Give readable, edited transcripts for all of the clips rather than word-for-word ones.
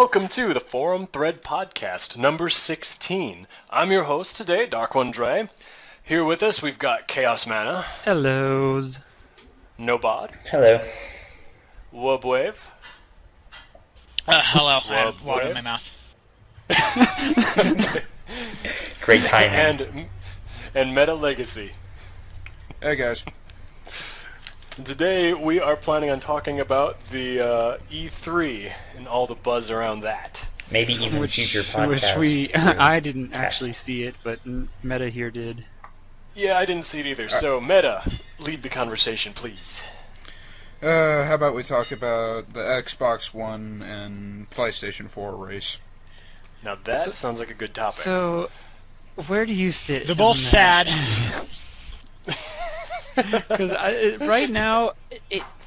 welcome to the Forum Thread Podcast, number 16. I'm your host today, Dark One Dre. Here with us, we've got Chaos Mana. Hellos. Nobod. Hello. Wubwave. Hello. I have water in my mouth. Great timing. And Meta Legacy. Hey guys. Today we are planning on talking about the E3 and all the buzz around that. Maybe even future podcasts. I didn't actually see it, but Meta here did. Yeah, I didn't see it either. So Meta, lead the conversation, please. How about we talk about the Xbox One and PlayStation 4 race? Now that sounds like a good topic. So, where do you sit? They're both sad. Because right now,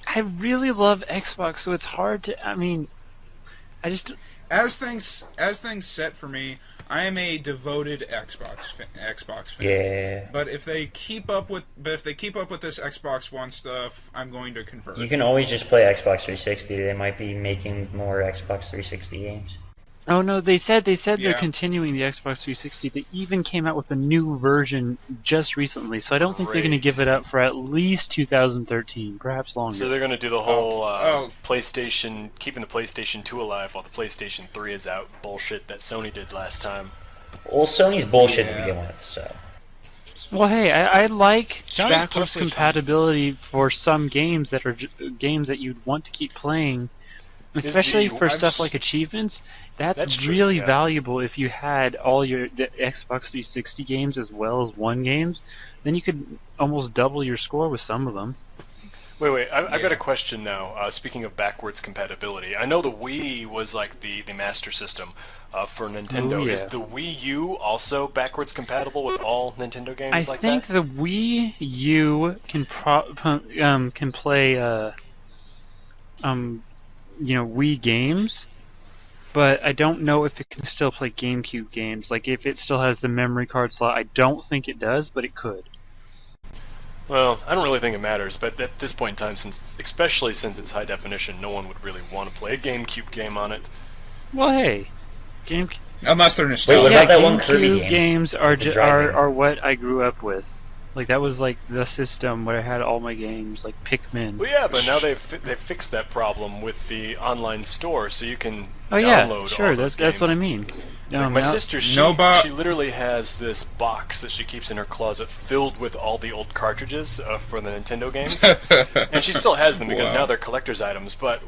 I really love Xbox, so it's hard to. I mean, I just. As things set for me, I am a devoted Xbox fan. Yeah. But if they keep up with this Xbox One stuff, I'm going to convert. You can always just play Xbox 360. They might be making more Xbox 360 games. Oh no, they said Yeah. they're continuing the Xbox 360. They even came out with a new version just recently, so I don't think they're going to give it up for at least 2013, perhaps longer. So they're going to do the whole PlayStation, keeping the PlayStation 2 alive while the PlayStation 3 is out bullshit that Sony did last time. Well, Sony's bullshit to begin with, so. Well, hey, I like Sony's backwards perfectly compatibility for some games that are games that you'd want to keep playing, especially for stuff like achievements. That's true, really yeah. valuable if you had all the Xbox 360 games as well as One games. Then you could almost double your score with some of them. Wait, I've got a question now. Speaking of backwards compatibility, I know the Wii was like the master system for Nintendo. Ooh, yeah. Is the Wii U also backwards compatible with all Nintendo games I like think that? the Wii U can play Wii games, but I don't know if it can still play GameCube games. Like if it still has the memory card slot, I don't think it does, but it could. Well, I don't really think it matters, but at this point in time, especially since it's high definition, no one would really want to play a GameCube game on it. Well, hey, GameCube. Unless they're Wait, nostalgic. what about that one Kirby GameCube game? games are The driving. are what I grew up with. Like that was like the system where I had all my games, like Pikmin. Well, yeah, but now they've fixed that problem with the online store, so you can Oh yeah, download sure. all those That's what I games. mean. Like my now- sister, she literally has this box that she keeps in her closet filled with all the old cartridges for the Nintendo games, and she still has them because Wow. now they're collector's items. But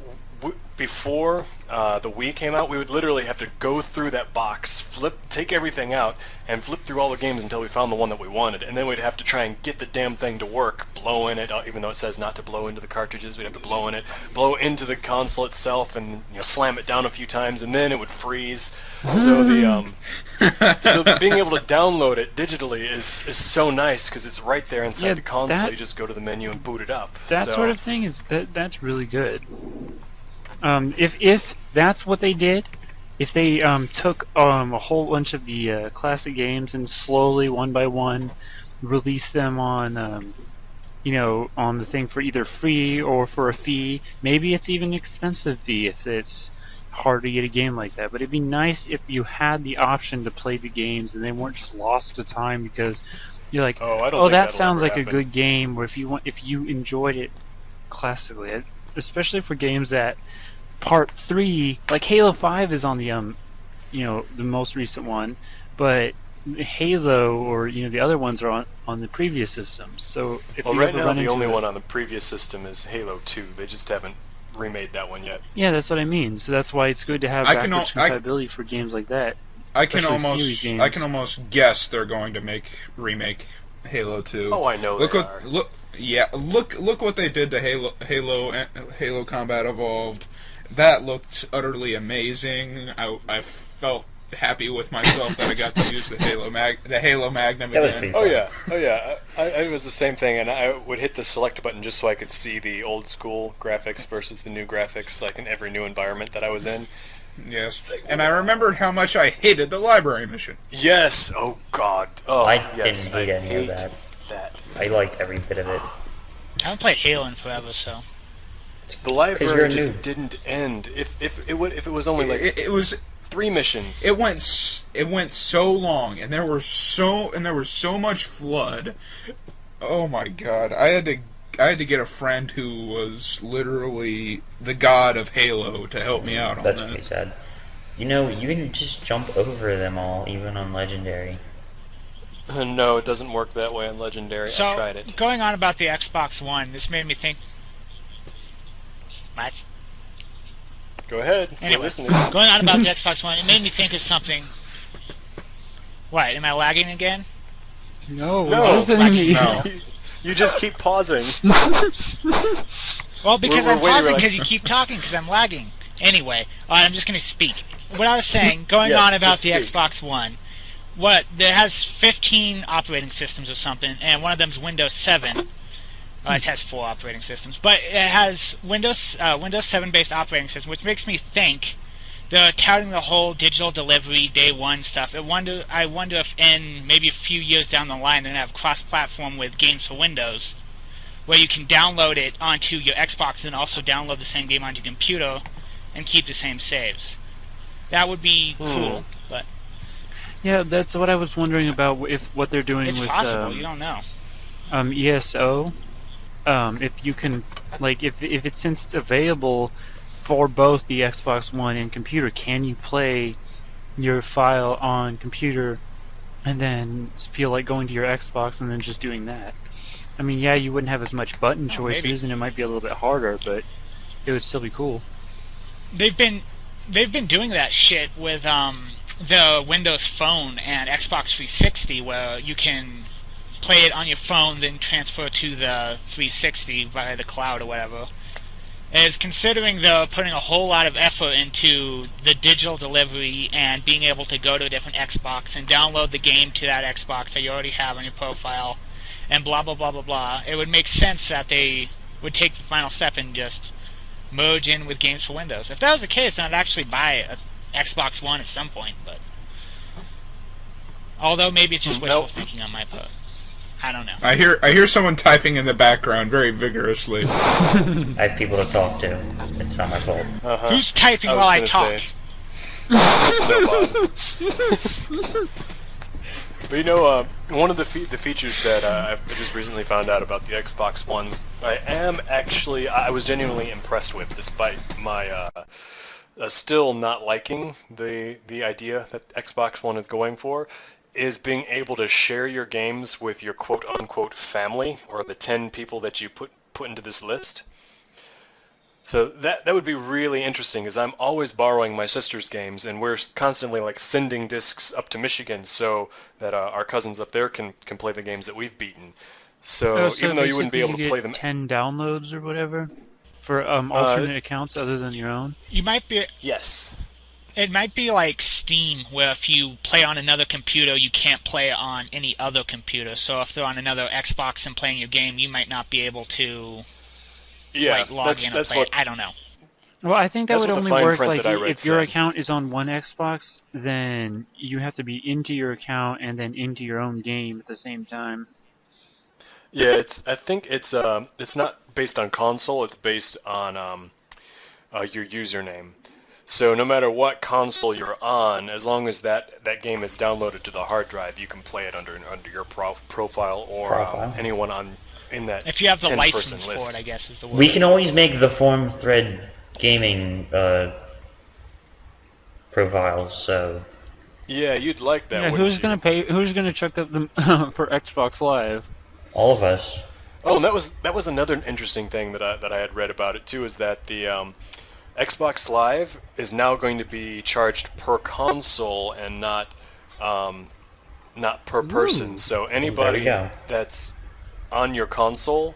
before the Wii came out, we would literally have to go through that box, take everything out, and flip through all the games until we found the one that we wanted, and then we'd have to try and get the damn thing to work, blow in it, even though it says not to blow into the cartridges. We'd have to blow in it, blow into the console itself, and slam it down a few times, and then it would freeze. So being able to download it digitally is so nice because it's right there inside the console. You just go to the menu and boot it up. That sort of thing that's really good. If that's what they did, if they took a whole bunch of the classic games and slowly, one by one, released them on on the thing for either free or for a fee, maybe it's even an expensive fee if it's hard to get a game like that. But it'd be nice if you had the option to play the games and they weren't just lost to time because you're like, I don't oh, think that that'll sounds ever like a happen. good game. Or if you enjoyed it classically, especially for games that Part 3, like Halo 5 is on the the most recent one, but Halo or the other ones are on the previous systems. So if you right ever now run the into only it- one on the previous system is Halo 2. They just haven't remade that one yet. Yeah, that's what I mean. So that's why it's good to have backwards compatibility for games like that. I can especially series games. almost guess they're going to remake Halo 2. Oh, I know Look they what are. look what they did to Halo Combat Evolved. That looked utterly amazing. I felt happy with myself that I got to use the Halo Magnum That was again. pretty Oh yeah. It was the same thing, and I would hit the select button just so I could see the old school graphics versus the new graphics, like in every new environment that I was in. Yes, and I remembered how much I hated the library mission. Yes. Oh God. Oh, I yes. didn't hate any of hate that. that. I liked every bit of it. I haven't played Halo in forever, so. The 'Cause you're library a just noob. didn't end. If it was only like It was 3 missions. it went so long, and there was so much flood. Oh my god! I had to get a friend who was literally the god of Halo to help me out on That's that. pretty sad. You know, you can just jump over them all, even on Legendary. No, it doesn't work that way on Legendary. So, I tried it. going on about the Xbox One, this made me think. What? Go ahead. We're Anyway, listening. going on about the Xbox One, it made me think of something. What? Am I lagging again? No, No, listen to like- me. No. You just keep pausing. Well, because We're I'm waiting, pausing like- because you keep talking because I'm lagging. Anyway, I'm just going to speak. What I was saying, going Yes, on about just the speak. Xbox One, what there has 15 operating systems or something, and one of them's Windows 7. It has 4 operating systems, but it has Windows 7 based operating system, which makes me think they're touting the whole digital delivery day one stuff. I wonder if in maybe a few years down the line they're gonna have cross-platform with games for Windows, where you can download it onto your Xbox and also download the same game onto your computer and keep the same saves. That would be cool, but Yeah, that's what I was wondering about. If what they're doing it's with possible. You don't know. ESO, if you can, like, if it's since it's available for both the Xbox One and computer, can you play your file on computer and then feel like going to your Xbox and then just doing that? I mean, yeah, you wouldn't have as much button choices, maybe. and it might be a little bit harder, but it would still be cool. They've been doing that shit with the Windows Phone and Xbox 360, where you can play it on your phone, then transfer to the 360 via the cloud or whatever. Is considering they're putting a whole lot of effort into the digital delivery and being able to go to a different Xbox and download the game to that Xbox that you already have on your profile, and blah blah blah blah blah. It would make sense that they would take the final step and just merge in with games for Windows. If that was the case, then I'd actually buy a Xbox One at some point. But although maybe it's just wishful thinking on my part. I don't know. I hear someone typing in the background very vigorously. I have people to talk to. It's not my fault. Who's typing I was while I gonna talk? say, it's no Bob. But you know, one of the features that I've just recently found out about the Xbox One, I was genuinely impressed with, despite my still not liking the idea that Xbox One is going for, is being able to share your games with your quote-unquote family, or the 10 people that you put into this list. So that would be really interesting, because I'm always borrowing my sister's games, and we're constantly like sending discs up to Michigan so that our cousins up there can play the games that we've beaten. So even though you wouldn't be able to play them, 10 downloads or whatever for alternate accounts other than your own. You might be. yes. It might be like Steam, where if you play on another computer, you can't play it on any other computer. So if they're on another Xbox and playing your game, you might not be able to Yeah, like log that's in and that's play what it. I don't know. Well, I think that That's would what the only fine work print like that I read if your said. account is on one Xbox, then you have to be into your account and then into your own game at the same time. Yeah, I think it's not based on console. It's based on your username. So no matter what console you're on, as long as that game is downloaded to the hard drive, you can play it under your profile or anyone in that If you have the 10-person license for list. it, I guess is the word. We can always make the forum thread gaming profiles, so Yeah, you'd like that. Yeah, wouldn't who's you? gonna pay? Who's gonna check up them for Xbox Live? all of us. Oh, and that was another interesting thing that I had read about it too, is that the Xbox Live is now going to be charged per console and not per person. So anybody go. that's on your console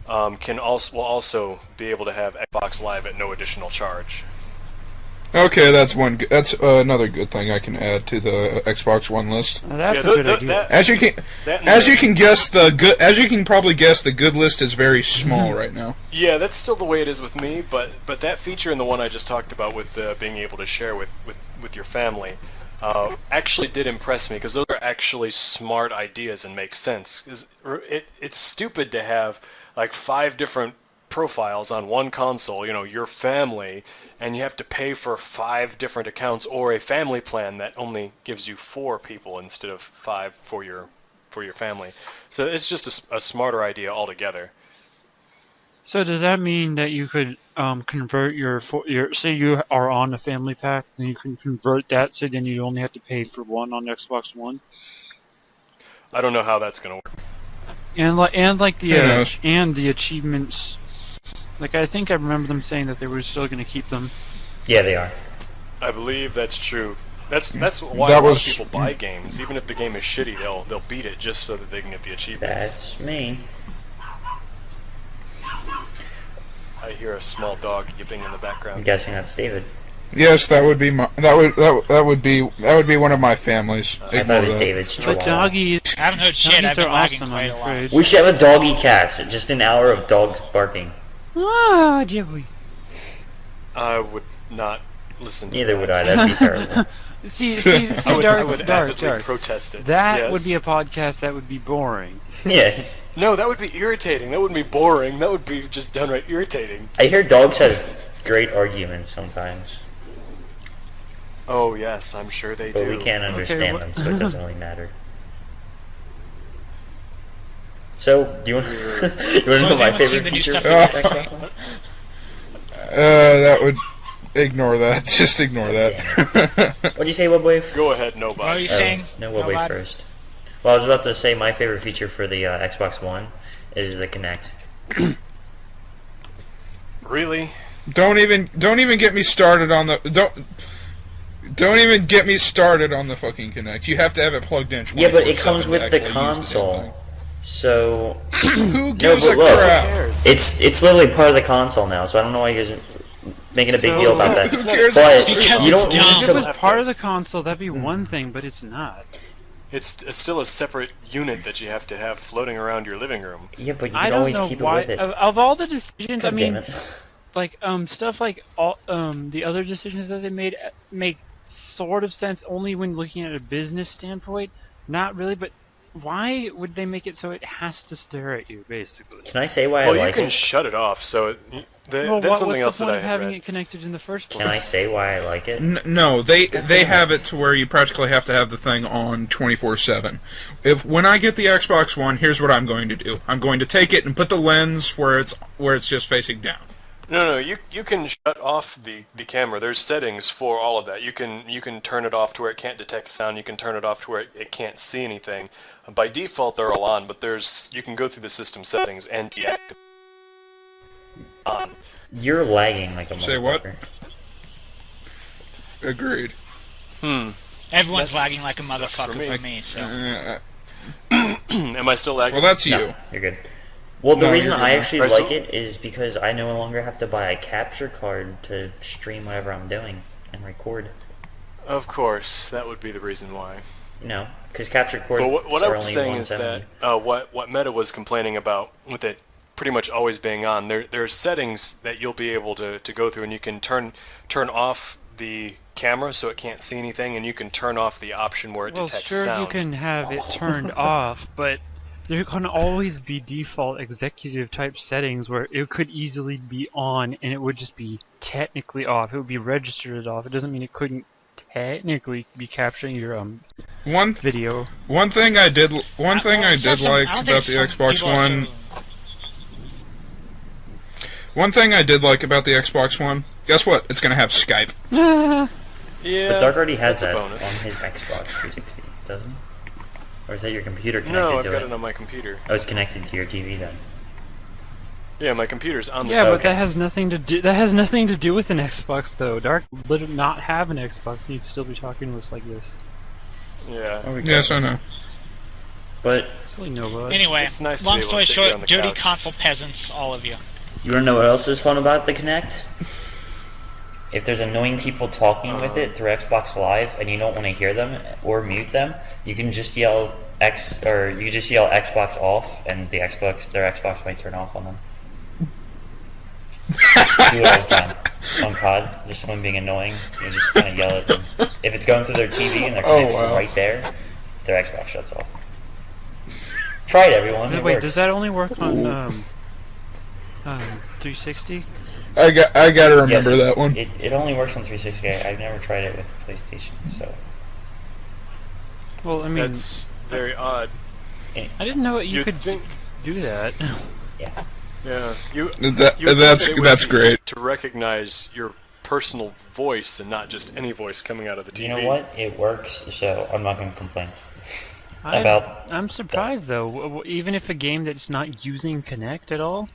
will also be able to have Xbox Live at no additional charge. Okay, that's another good thing I can add to the Xbox One list. Now, that's Yeah, a good idea. As you can probably guess, the good list is very small right now. Yeah, that's still the way it is with me, but that feature in the one I just talked about with being able to share with your family actually did impress me, because those are actually smart ideas and make sense. 'Cause it's stupid to have like 5 different profiles on one console, your family, and you have to pay for 5 different accounts or a family plan that only gives you 4 people instead of 5 for your family. So it's just a smarter idea altogether. So does that mean that you could convert your say you are on a family pack, and you can convert that so then you only have to pay for one on Xbox One? I don't know how that's going to work. And like Who knows? and the achievements, like I think I remember them saying that they were still going to keep them. Yeah, they are. I believe that's true. That's why That a lot was- of people buy games. Even if the game is shitty, they'll beat it just so that they can get the achievements. That's me. I hear a small dog yipping in the I'm background. guessing that's David. Yes, that would be one of my families. I thought it Ignore was that. David's But chihuahua. doggies, I haven't heard shit. I've doggies been are lagging awesome, quite I'm a lot. afraid. We should have a doggy cast. Just an hour of dogs barking. Ah, Joey. I would not listen to Neither that. would I. That'd be terrible. See, I would Dark, avidly protest it. That Yes. would be a podcast that would be boring. Yeah. No, that would be irritating. That wouldn't be boring. That would be just downright irritating. I hear dogs have great arguments sometimes, Oh yes, I'm sure they but do. we can't understand what- them, so it doesn't really matter. So, do you want you want to know So my do you see favorite the new feature stuff for in the the Xbox One? That would ignore that. Just ignore that. What'd you say, Webwave? Go ahead, What were nobody. you saying? No, Webwave Nobody? first. Well, I was about to say my favorite feature for the Xbox One is the Kinect. Really? Don't even get me started on the don't even get me started on the fucking Kinect. You have to have it plugged in. Yeah, but it 24/7 comes to with the actually use damn console. So thing. Who gives but a look. Who crap? cares? it's literally part of the console now. So I don't know why you guys are making a big So- deal about Who that. cares? But Because you don't it's need dumb. If it to. was part of the console, that'd be one thing, but it's not. It's still a separate unit that you have to have floating around your living room. Yeah, but you I can don't always know keep why. it with it. Of all the decisions, I God damn mean, it. like stuff like all the other decisions that they made make sort of sense only when looking at a business standpoint. Not really, but why would they make it so it has to stare at you, basically? Can I say why Well, I you like can it? shut it off. So Well, that's something what's else the that point I of had having read. it connected in the first place? Can I say why I like it? No, they have it to where you practically have to have the thing on 24/7. When I get the Xbox One, here's what I'm going to do. I'm going to take it and put the lens where it's just facing down. No, you can shut off the camera. There's settings for all of that. You can turn it off to where it can't detect sound. You can turn it off to where it can't see anything. By default, they're all on, but you can go through the system settings and deactivate on. You're lagging like a Say what? motherfucker. Agreed. Everyone's That lagging like a sucks for motherfucker me. for me, so. Am I still lagging? Well, that's you. No, you're good. Well, the No, reason you're I good. actually Alright, like so- it is because I no longer have to buy a capture card to stream whatever I'm doing and record. Of course, that would be the reason why. No, because capture cords But what I are was only saying is 170. that what Meta was complaining about with it pretty much always being on, there are settings that you'll be able to go through, and you can turn off the camera so it can't see anything, and you can turn off the option where it Well, detects sure, sound. you can have it turned off, but there can always be default executive type settings where it could easily be on and it would just be technically off. It would be registered as off. It doesn't mean it couldn't technically be capturing your One video. thing I did like I don't about think the some Xbox people One. also- One thing I did like about the Xbox One. Guess what? It's gonna have Skype. Yeah, But Dark already has that's that a on bonus. his Xbox 360, doesn't he? Or is that your computer connected No, I've to got it? it on my computer. Oh, it's connected to your TV then. Yeah, my computer's on the Yeah, but Okay. that has nothing to do. That has nothing to do with an Xbox, though. Dark would not have an Xbox, and he'd still be talking to us like this. Yeah. Yes, I know. But Silly Nova. Anyway, it's nice to long be able story to sit here on short, the dirty couch. console peasants, all of you. you wanna know what else is fun about the Kinect? If there's annoying people talking with it through Xbox Live and you don't want to hear them or mute them, you can just yell Xbox off, and their Xbox might turn off on them. Do it all the time on COD. Just someone being annoying, you just kind of yell at them. If it's going through their TV and their Oh, connect's wow. right there, their Xbox shuts off. Try it, everyone. It Wait, works. does that only work on 360. I gotta remember Yes, that one. It only works on 360. I've never tried it with PlayStation, so Well, I mean, That's very odd. I didn't know you You'd could think, do that. yeah, you would think That's that it would that's be great. set to recognize your personal voice and not just any voice coming out of the TV. you know what? It works, so I'm not going to complain. I'm surprised though. Even if a game that's not using Kinect at all.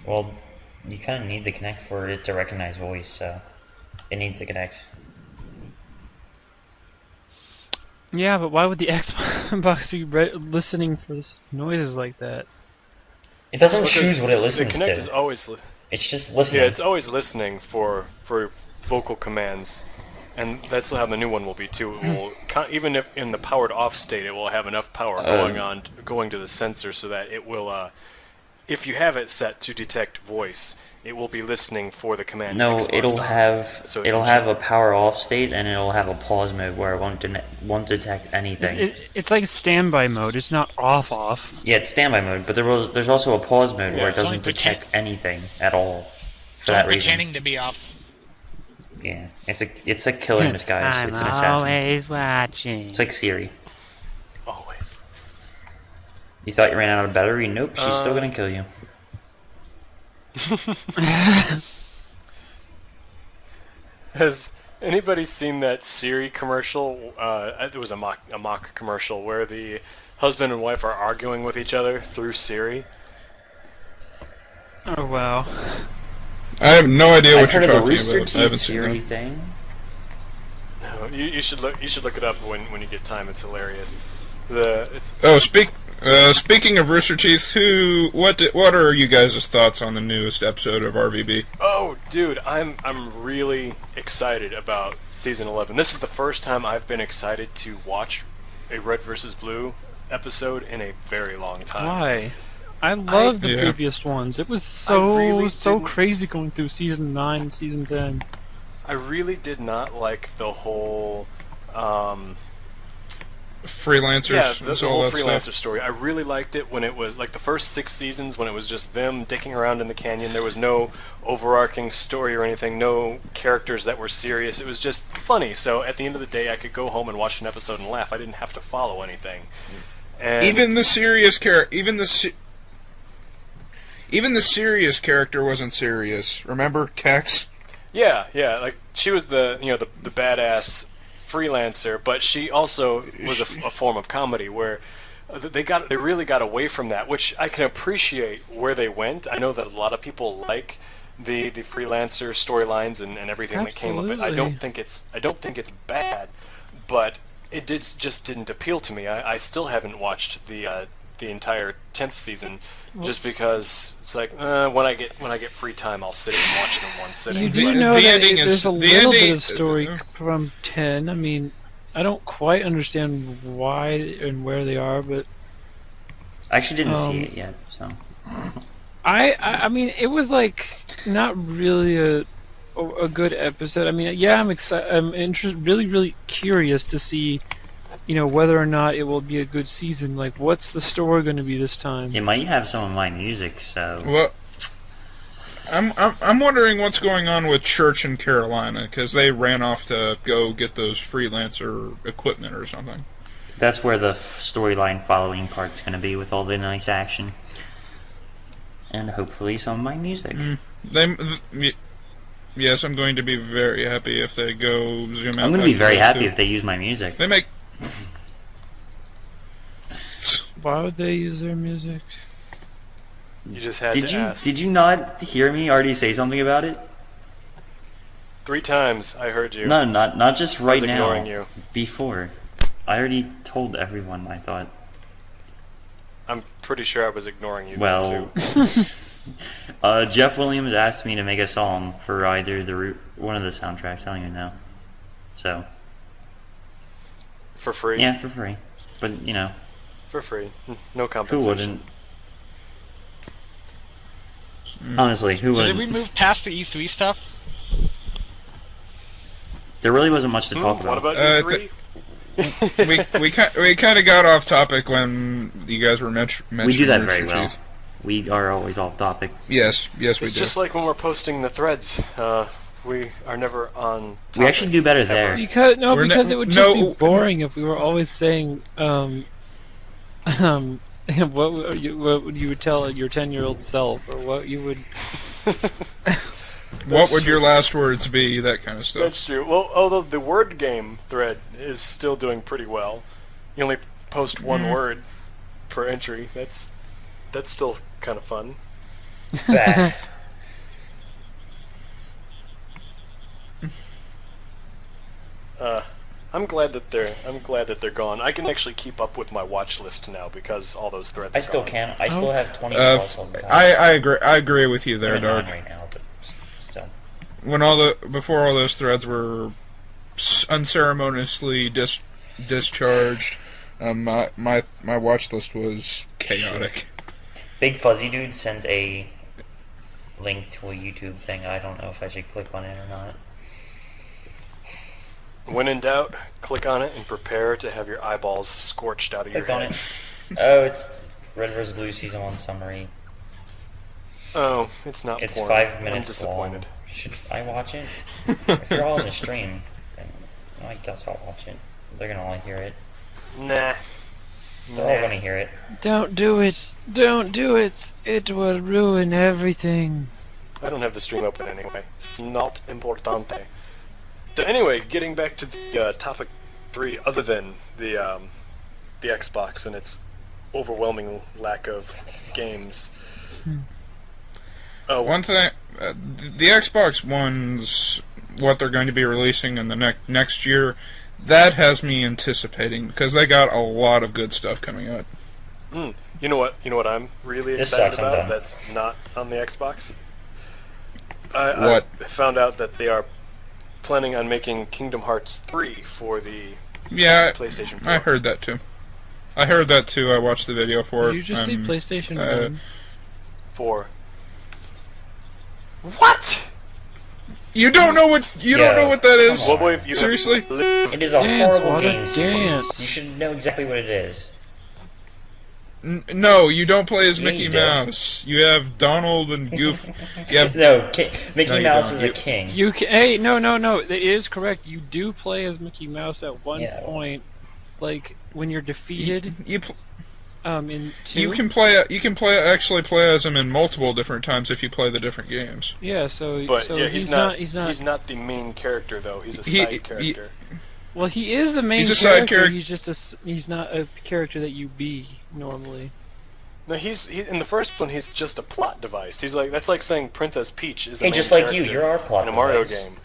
Well, you kind of need the Kinect for it to recognize voice, so it needs the Kinect. Yeah, but why would the Xbox be listening for noises like that? It doesn't Because choose what it the listens Kinect to. is always It's just listening. Yeah, it's always listening for vocal commands, and that's how the new one will be too. It will even if in the powered off state, it will have enough power going to the sensor so that it will. If you have it set to detect voice, it will be listening for the command. No, Xbox it'll on, have so it it'll can have show- a power off state and it'll have a pause mode where it won't detect anything. It's like standby mode. It's not off. Yeah, it's standby mode, but there's also a pause mode Yeah, where it it's only doesn't detect anything at all. For that reason. pretending to be off. Yeah, it's a killer in disguise. I'm It's an assassin. always watching. It's like Siri. always. You thought you ran out of battery? Nope, she's still gonna kill you. Has anybody seen that Siri commercial? It was a mock commercial where the husband and wife are arguing with each other through Siri. Oh wow. I have no idea I've what you're heard of the talking Rooster about. I haven't Teeth seen Siri that. thing. No, you should look it up when you get time. It's hilarious. Oh, speaking of Rooster Teeth, what are you guys' thoughts on the newest episode of RVB? Oh, dude, I'm really excited about season 11. This is the first time I've been excited to watch a Red vs. Blue episode in a very long time. Why? I loved the Yeah. previous ones. It was I really so didn't- crazy going through season 9 and season 10. I really did not like the whole Freelancers, yeah, and the all whole that freelancer stuff. story. I really liked it when it was like the first 6 seasons when it was just them dicking around in the canyon. There was no overarching story or anything, no characters that were serious. It was just funny. So at the end of the day, I could go home and watch an episode and laugh. I didn't have to follow anything. And Even the serious even the serious character wasn't serious. Remember Kex? yeah, like she was the the badass freelancer, but she also was a form of comedy where they really got away from that, which I can appreciate where they went. I know that a lot of people like the freelancer storylines and everything that came with it. I don't think it's bad, but it just didn't appeal to me. I still haven't watched the entire 10th season just because it's like when I get free time I'll sit and watch it in one sitting. You The- do know the that ending there's is- a the little bit ending- of story from 10. I mean, I don't quite understand why and where they are, but I actually didn't see it yet, so. I mean, it was like not really a good episode. I mean, yeah, I'm excited. I'm really curious to see, whether or not it will be a good season. Like, what's the story going to be this time? It might have some of my music, so. Well, I'm wondering what's going on with Church in Carolina because they ran off to go get those freelancer equipment or something. That's where the storyline following part's gonna be with all the nice action. And hopefully some of my music. Yes, I'm going to be very happy if they go zoom out. I'm gonna be very happy if they use my music. they make. Why would they use their music? You just had Did to ask. you not hear me already say something about it? 3 times I heard you. No, not just I right was now. ignoring you. Before. I already told everyone, I thought. I'm pretty sure I was ignoring you Well, too. Jeff Williams asked me to make a song for either one of the soundtracks, I don't even know. So, For free. yeah, for free. But, For free. No who compensation. wouldn't? Honestly, who So wouldn't? did we move past the E3 stuff? There really wasn't much to talk What about. about you 3? we kind of got off topic when you guys were mentioning We do that Rooster very well. Teeth. We are always off topic. Yes, we It's do. just like when we're posting the threads. We are never on topic. We actually do better there. Because We're it would no- just be boring if we were always saying what you would tell your 10-year-old self, or what you would. What would your last words be? That kind of stuff. That's true. Well, although the word game thread is still doing pretty well. You only post one word per entry. That's still kind of fun. Bah. I'm glad that they're gone. I can actually keep up with my watch list now because all those threads. I are still gone. can. I still have 20 plus on the top. I agree with you there, I'm at 9 Dark. right now, but still. When before all those threads were unceremoniously discharged, my watch list was chaotic. Big Fuzzy Dude sent a link to a YouTube thing. I don't know if I should click on it or not. When in doubt, click on it and prepare to have your eyeballs scorched out of Click your on head. it. Oh, it's Red vs. Blue Season 1 summary. Oh, it's not. It's porn. 5 I'm minutes disappointed. long. Should I watch it? If you're all in the stream, then I guess I'll watch it. They're gonna all hear it. Nah. They're all gonna hear it. Don't do it! Don't do it! It will ruin everything. I don't have the stream open anyway. It's not importante. So anyway, getting back to the topic 3, other than the Xbox and its overwhelming lack of games. One thing, the Xbox One's what they're going to be releasing in the next year, that has me anticipating because they got a lot of good stuff coming out. You know what I'm really This excited sucks, I'm about done. that's not on the Xbox? What? I found out that they are planning on making Kingdom Hearts 3 for the Yeah, PlayStation 4. I heard that too. I watched the video for it. You just see PlayStation uh, 1. 4. What? You don't know what that is? Come on. Well, boy, you Seriously? It is a Dance, horrible what a game series. dance. You should know exactly what it is. No, you don't play as Yeah, Mickey you do. Mouse. You have Donald and Goof. You have No, Mickey No, you Mouse don't. is a king. You can, hey, no, it is correct. You do play as Mickey Mouse at one Yeah. point, like when you're defeated. you In 2. You can actually play as him in multiple different times if you play the different games. Yeah, so But so yeah, he's not. He's not the main character though. He's a He- side he- character. Well, he is the main He's a character. side character. He's just he's not a character that you be normally. No, he's in the first one. He's just a plot device. That's like saying Princess Peach is a Hey, main just like you, character you're our plot in a Mario device. game.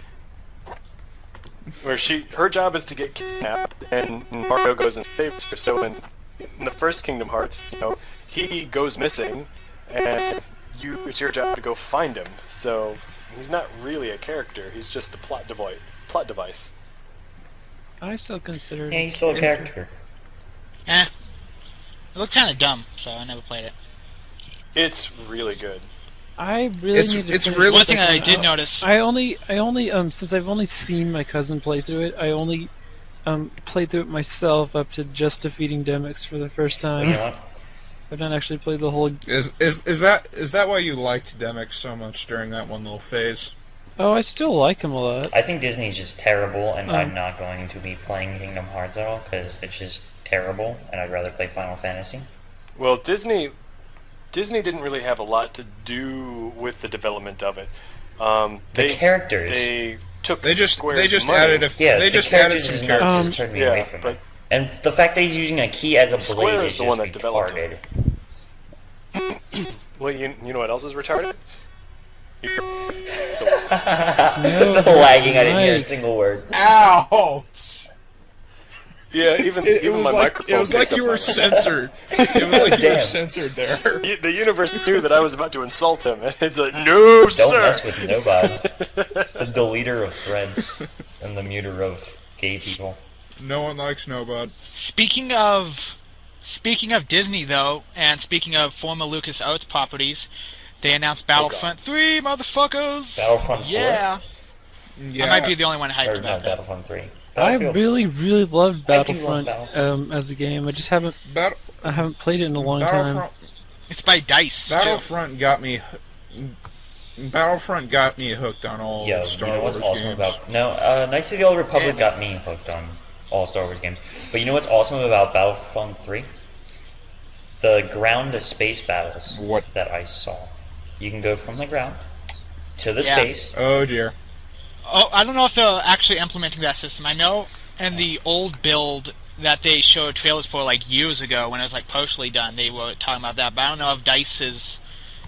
Where her job is to get kidnapped, and Mario goes and saves her. So in the first Kingdom Hearts, he goes missing, and it's your job to go find him. So he's not really a character. He's just a plot device. I still consider it. Yeah, he's still a character. Eh. It looked kind of dumb, so I never played it. It's really good. I really It's- need to. it's finish really- the One thing I second did one. notice. I only since I've only seen my cousin play through it, I only played through it myself up to just defeating Demix for the first But time. you know what? I've not actually played the whole. Is that why you liked Demix so much during that one little phase? Oh, I still like him a lot. I think Disney's just terrible, and Oh. I'm not going to be playing Kingdom Hearts at all because it's just terrible, and I'd rather play Final Fantasy. Well, Disney didn't really have a lot to do with the development of it. The characters. They took They just Square's money. added Yeah, they the just added characters some and characters. characters turned me away Yeah, from but it. And the fact that he's using a key as a blade Square is is the one just that developed retarded. it. Well, you know what else is retarded? The lagging, I didn't hear a Mike. single word. Ow! Yeah, even was my like microphone. it was like picked you up were my- censored. It was like you were Damn. censored there. The universe knew that I was about to insult him, and it's like, no, Don't sir. mess with nobody. The deleter of threads and the muter of gay people. No one likes Nobod. Speaking of Disney though, and speaking of former Lucas Arts properties, they announced Battlefront 3, motherfuckers. Battlefront 4? Yeah. Yeah, I might be the only one hyped Or about not that. Battlefront 3. I Battlefield. really loved I do love Battlefront Battlefront. as a game. I just haven't Battle, played it in a long time. Battlefront. It's by Dice. too. Battlefront got me. Battlefront got me hooked on all Yo, Star you know what's Wars awesome games. about Knights of the Old Republic Yeah. got me hooked on all Star Wars games. But you know what's awesome about Battlefront 3? The ground to space battles What? that I saw. You can go from the ground to the Yeah. space. Oh dear. Oh, I don't know if they're actually implementing that system. I know in the old build that they showed trailers for like years ago when it was like partially done, they were talking about that. But I don't know if DICE has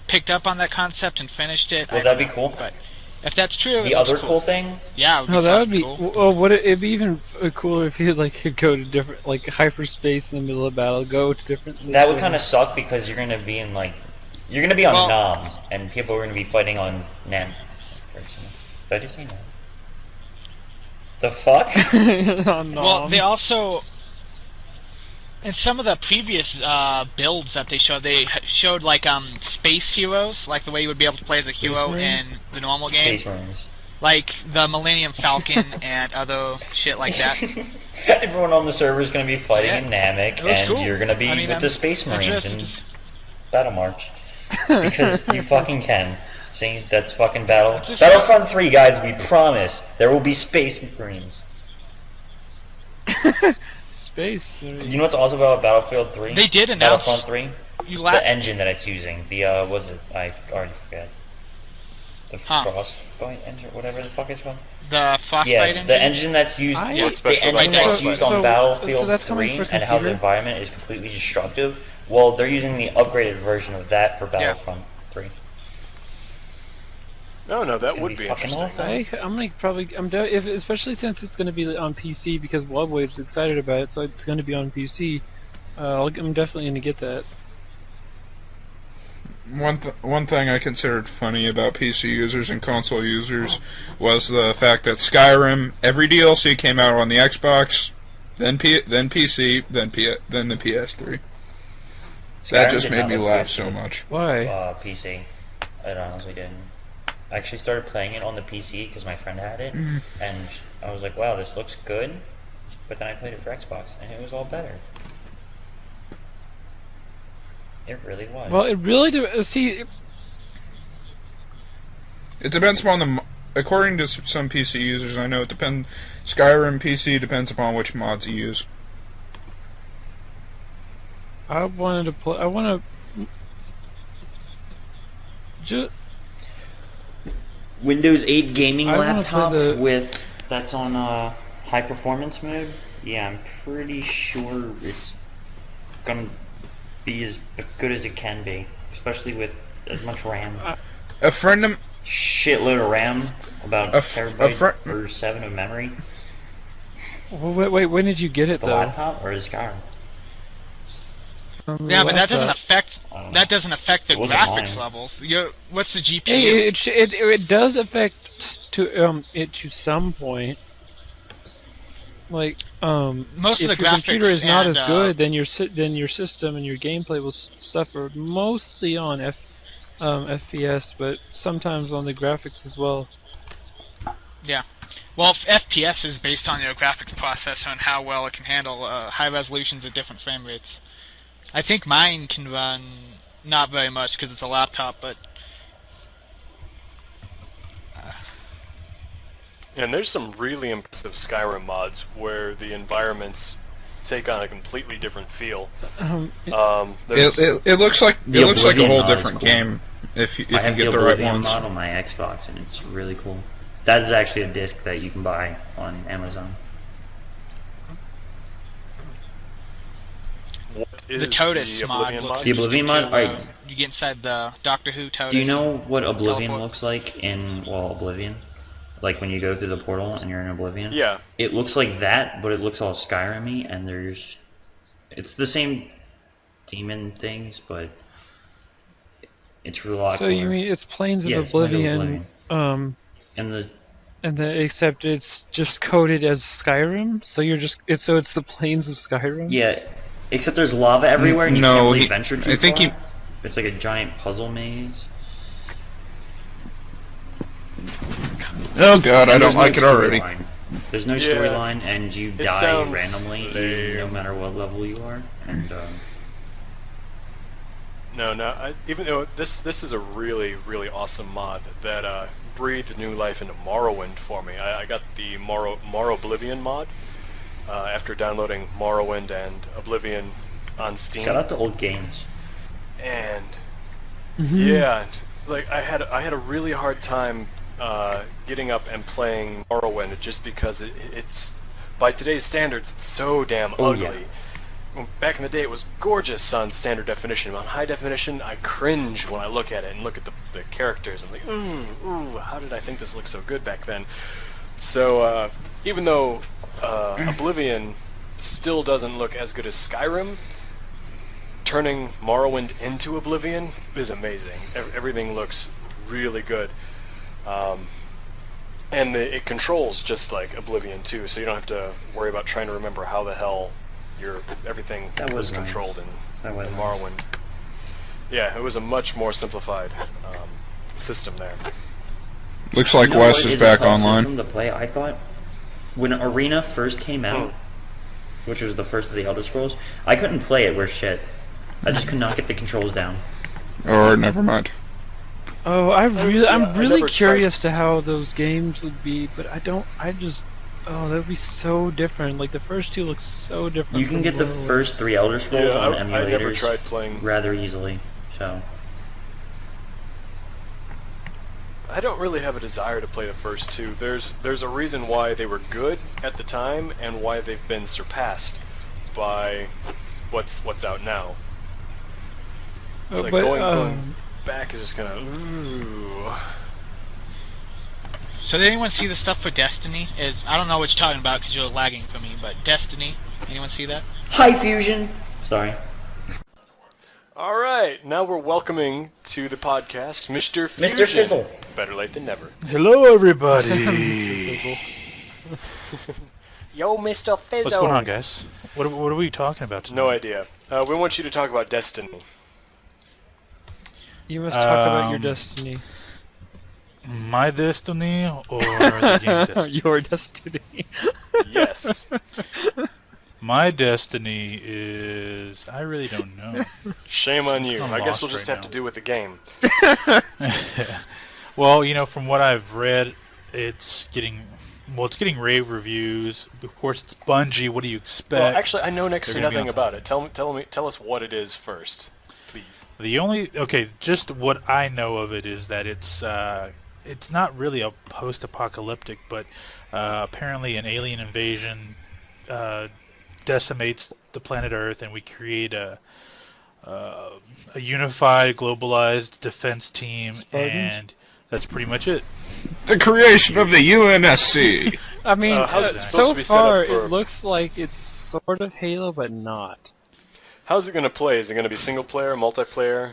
picked up on that concept and finished it. Well, I that'd don't be know. cool. But if that's true, The it looks other cool thing, yeah, it would No, be that would fucking be. cool. Well, would it'd be even cooler if you could go to different, like hyperspace in the middle of battle, go to different systems. that would kind of suck because you're gonna be in like you're gonna be on Well- Nam, and people are gonna be fighting on Nam. Did I just say Nam? The fuck? Oh, no. Well, they also in some of the previous builds that they showed like space heroes, like the way you would be able to play as a hero Marines? in the normal game, Space Marines. like the Millennium Falcon and other shit like that. Everyone on the server is gonna be fighting Yeah. in Namek, It looks and cool. you're gonna be I mean, with I'm the Space Marines in interested. Battle March. Because you fucking can. See, that's fucking Just- Battlefront 3, guys, we promise. There will be Space Marines. Space. You know what's also about Battlefield 3? They did announce Battlefront 3? you The engine that it's using. The, what's it? I already forgot. The Huh. Frostbite engine, whatever the fuck it's called. the Frostbite Yeah, engine. the engine that's used. I- What's The special about engine that's Frostbite? used on So Battlefield that's coming 3 for and how the computer? environment is completely destructive. Well, they're using the upgraded version of that for Battlefront 3. No, that gonna would be be fucking interesting. awesome. I'm gonna probably if especially since it's gonna be on PC because Bloodwave's excited about it, so it's gonna be on PC. I'm definitely gonna get that. One thing I considered funny about PC users and console users was the fact that Skyrim, every DLC came out on the Xbox, then PC, then the PS3. That Skyrim just did made not me look laugh good so for much. Why? PC. It honestly didn't. I actually started playing it on the PC because my friend had it, Mm. and I was like, wow, this looks good. But then I played it for Xbox, and it was all better. It really was. Well, it really see. It depends upon according to some PC users, I know it depends. Skyrim PC depends upon which mods you use. I wanted to play. I want to. Just Windows 8 gaming I wanna play laptop the- with that's on high performance mode. Yeah, I'm pretty sure it's gonna be as good as it can be, especially with as much RAM. A friend of Shitload of RAM, about A a f- a terabyte fr- or 7 of memory. wait. When did you get it The though? laptop or the Skyrim? Yeah, but that doesn't Laptop. affect I don't know. that doesn't affect the It wasn't graphics mine. levels. What's the GPU? Hey, it does affect it to some point. Like Most of if the your computer graphics is not and, as good, then your system and your gameplay will suffer mostly on FPS, but sometimes on the graphics as well. Well, FPS is based on your graphics processor and how well it can handle high resolutions at different frame rates. I think mine can run not very much because it's a laptop, but And there's some really impressive Skyrim mods where the environments take on a completely different feel. There's, it looks like The a Oblivion whole mod is different cool. game if you I have get the the right Oblivion ones. mod on my Xbox, and it's really cool. That is actually a disc that you can buy on Amazon. what is the TOTUS the mod Oblivion looks mod? The Oblivion interesting, mod? too. Alright. You get inside the Doctor Who TOTUS. Do you know what Oblivion Teleport. looks like in Oblivion? Like when you go through the portal and you're in Oblivion? Yeah, It looks like that, but it looks all Skyrim-y, and it's the same demon things, but it's really a lot So cooler. you mean it's Planes of Yeah, it's Planes of Oblivion, And except it's just coded as Skyrim. So it's the Planes of Skyrim. yeah, except there's lava everywhere, and you No, can't really he- venture too I think far. he- It's like a giant puzzle maze. Oh god, I And don't there's like it no already. storyline. There's no Yeah. storyline, and you die sounds randomly, lame. no matter what level you are. And Even though this is a really, really awesome mod that breathed new life into Morrowind for me. I got the Morroblivion mod after downloading Morrowind and Oblivion on Steam. Shout out to old games. And yeah, like I had a really hard time getting up and playing Morrowind just because it's by today's standards it's so damn ugly. Yeah. Back in the day, it was gorgeous on standard definition. On high definition, I cringe when I look at it and look at the characters. I'm like, ooh, how did I think this looked so good back then? So, even though Oblivion still doesn't look as good as Skyrim, turning Morrowind into Oblivion is amazing. Everything looks really good. And it controls just like Oblivion, too, so you don't have to worry about trying to remember how the hell everything was controlled in Morrowind. Yeah, it was a much more simplified system there. Looks like Wes is back online. System to play, I thought when Arena first came out, which was the first of the Elder Scrolls, I couldn't play it worth shit. I just could not get the controls down. Or never mind. Oh, I'm really never curious to how those games would be, but that would be so different. Like the first two look so different. You can get the first 3 Elder Scrolls on emulators I never tried playing. rather easily. So I don't really have a desire to play the first two. There's a reason why they were good at the time and why they've been surpassed by what's out now. It's like going back is just gonna ooh. So did anyone see the stuff for Destiny? I don't know what you're talking about because you're lagging for me, but Destiny, anyone see that? High Fusion. Sorry. All right, now we're welcoming to the podcast Mr. Fusion. Mr. Fizzle. Better late than never. Hello, everybody. Yo, Mr. Fizzle. What's going on, guys? What are we talking about tonight? No idea. We want you to talk about Destiny. You must talk about your destiny. My destiny or the game destiny? Your destiny. Yes. My destiny is... I really don't know. Shame on you. I'm I guess we'll lost just right have to now. do with the game. Well, from what I've read, it's getting rave reviews. Of course, it's Bungie. What do you expect? Well, actually, I know next to They're gonna be nothing on about it. Tell us what it is first, please. Just what I know of it is that it's not really a post-apocalyptic, but apparently an alien invasion decimates the planet Earth, and we create a unified, globalized defense team, Spartans? and that's pretty much it. The creation of the UNSC. I mean, how's it supposed so to be set up far for- it looks like it's sort of Halo, but not. How's it going to play? Is it going to be single player, multiplayer?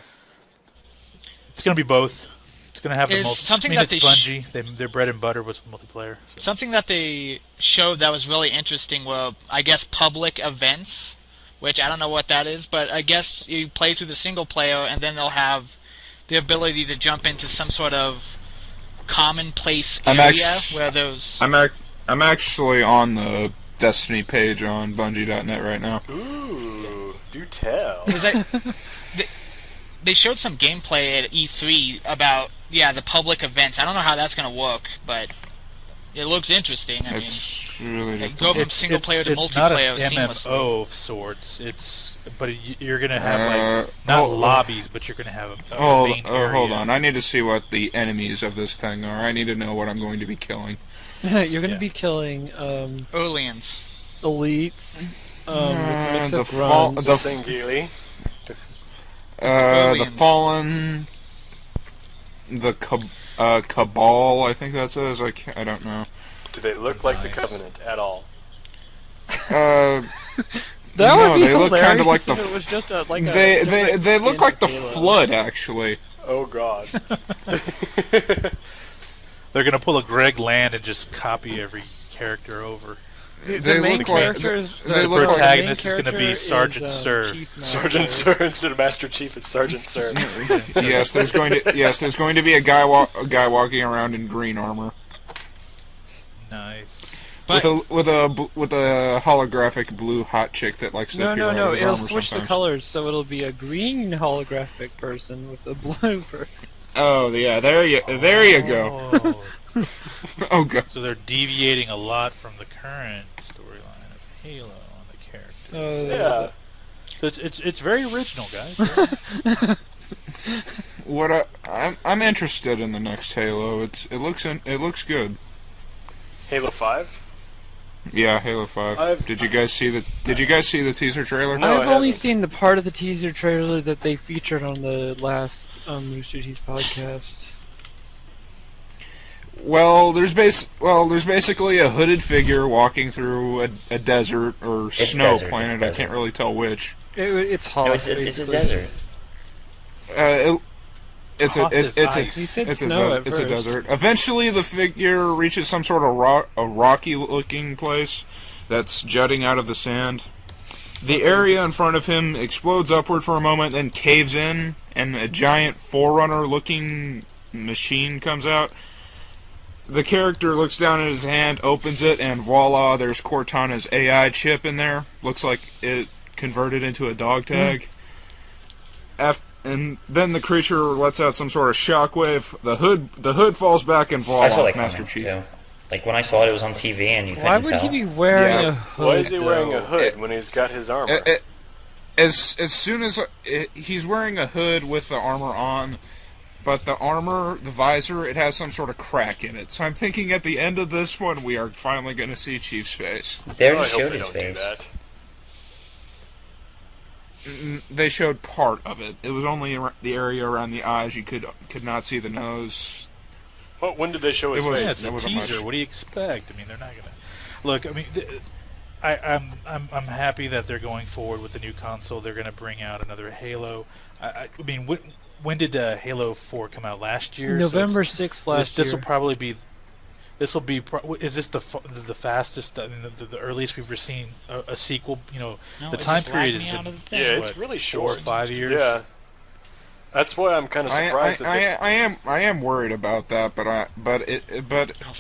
It's going to be both. It's going to have the Is something it's that they Bungie. Their bread and butter was multiplayer. So. Something that they showed that was really interesting were, I guess, public events, which I don't know what that is, but I guess you play through the single player, and then they'll have the ability to jump into some sort of commonplace area where those... I'm actually on the Destiny page on Bungie.net right now. Ooh, do tell. Is that, they showed some gameplay at E3 about, the public events. I don't know how that's going to work, but it looks interesting. I It's really mean, difficult. go from single player to it's multiplayer not an seamlessly. MMO of sorts. But you're gonna have not lobbies, but you're gonna have a main area. Hold on. I need to see what the enemies of this thing are. I need to know what I'm going to be killing. You're gonna Yeah. be killing Aliens. elites. With the mix of fall- grunts. the Singili. The Aliens. Fallen, the Cabal, I think that says. I don't know. Do they look like the Nice. Covenant at all? That No, would be they look hilarious kinda like if the it was just a, like a they different look skin like the of Halo. Flood, actually. Oh God. They're gonna pull a Greg Land and just copy every character over. The They main look like characters, they The look like protagonist is gonna be main Sergeant character Sir. is, Chief Master. Sergeant Sir instead of Master Chief. It's Sergeant Sir. yes. There's going to be a guy walking around in green armor. Nice. But with a holographic blue hot chick that likes to appear out of his It'll armor switch sometimes. the colors, so it'll be a green holographic person with a blue person. Oh yeah, there you go. Oh. Oh god. So they're deviating a lot from the current storyline of Halo on the characters. Yeah. So it's very original, guys. I'm interested in the next Halo. It looks good. Halo 5? Yeah, Halo 5. I've- Did you guys see the teaser trailer? No, I I've only haven't. seen the part of the teaser trailer that they featured on the last Rooster Teeth podcast. Well, there's basically a hooded figure walking through a desert or snow desert, planet. it's I desert. can't really tell which. It's hot. No, it's a basically. desert. It's Hot as a ice. He said it's snow a at it's a first. desert. Eventually, the figure reaches some sort of rocky looking place that's jutting out of the sand. The area in front of him explodes upward for a moment, then caves in, and a giant Forerunner looking machine comes out. The character looks down at his hand, opens it, and voila, there's Cortana's AI chip in there. Looks like it converted into a dog tag. And then the creature lets out some sort of shockwave. The hood falls back, and voila, I saw that Master coming, Chief. too. Like when I saw it was on TV and you Why couldn't would tell. he be wearing Yeah. a hood? Why is he wearing a though? hood when he's got his armor? As soon as he's wearing a hood with the armor on, but the armor, the visor, it has some sort of crack in it. So I'm thinking at the end of this one, we are finally going to see Chief's face. They Oh, I already hope showed they his don't do face. that. They showed part of it. It was only the area around the eyes. You could not see the nose. Well, when did they show his It was- Yeah, face? it's That a wasn't teaser. much. What do you expect? I mean, they're not gonna look. I mean, I'm happy that they're going forward with the new console. They're gonna bring out another Halo. I mean, when did Halo 4 come out? Last year. November So 6th last this year. will probably be. This will be. Is this the fastest? I mean, the earliest we've ever seen a sequel? You know, No, the it time just period lagged has me out been. of the thing. Yeah, it's what, really 4 or short. 5 years. Yeah. That's why I'm kind of surprised that I am worried about that, but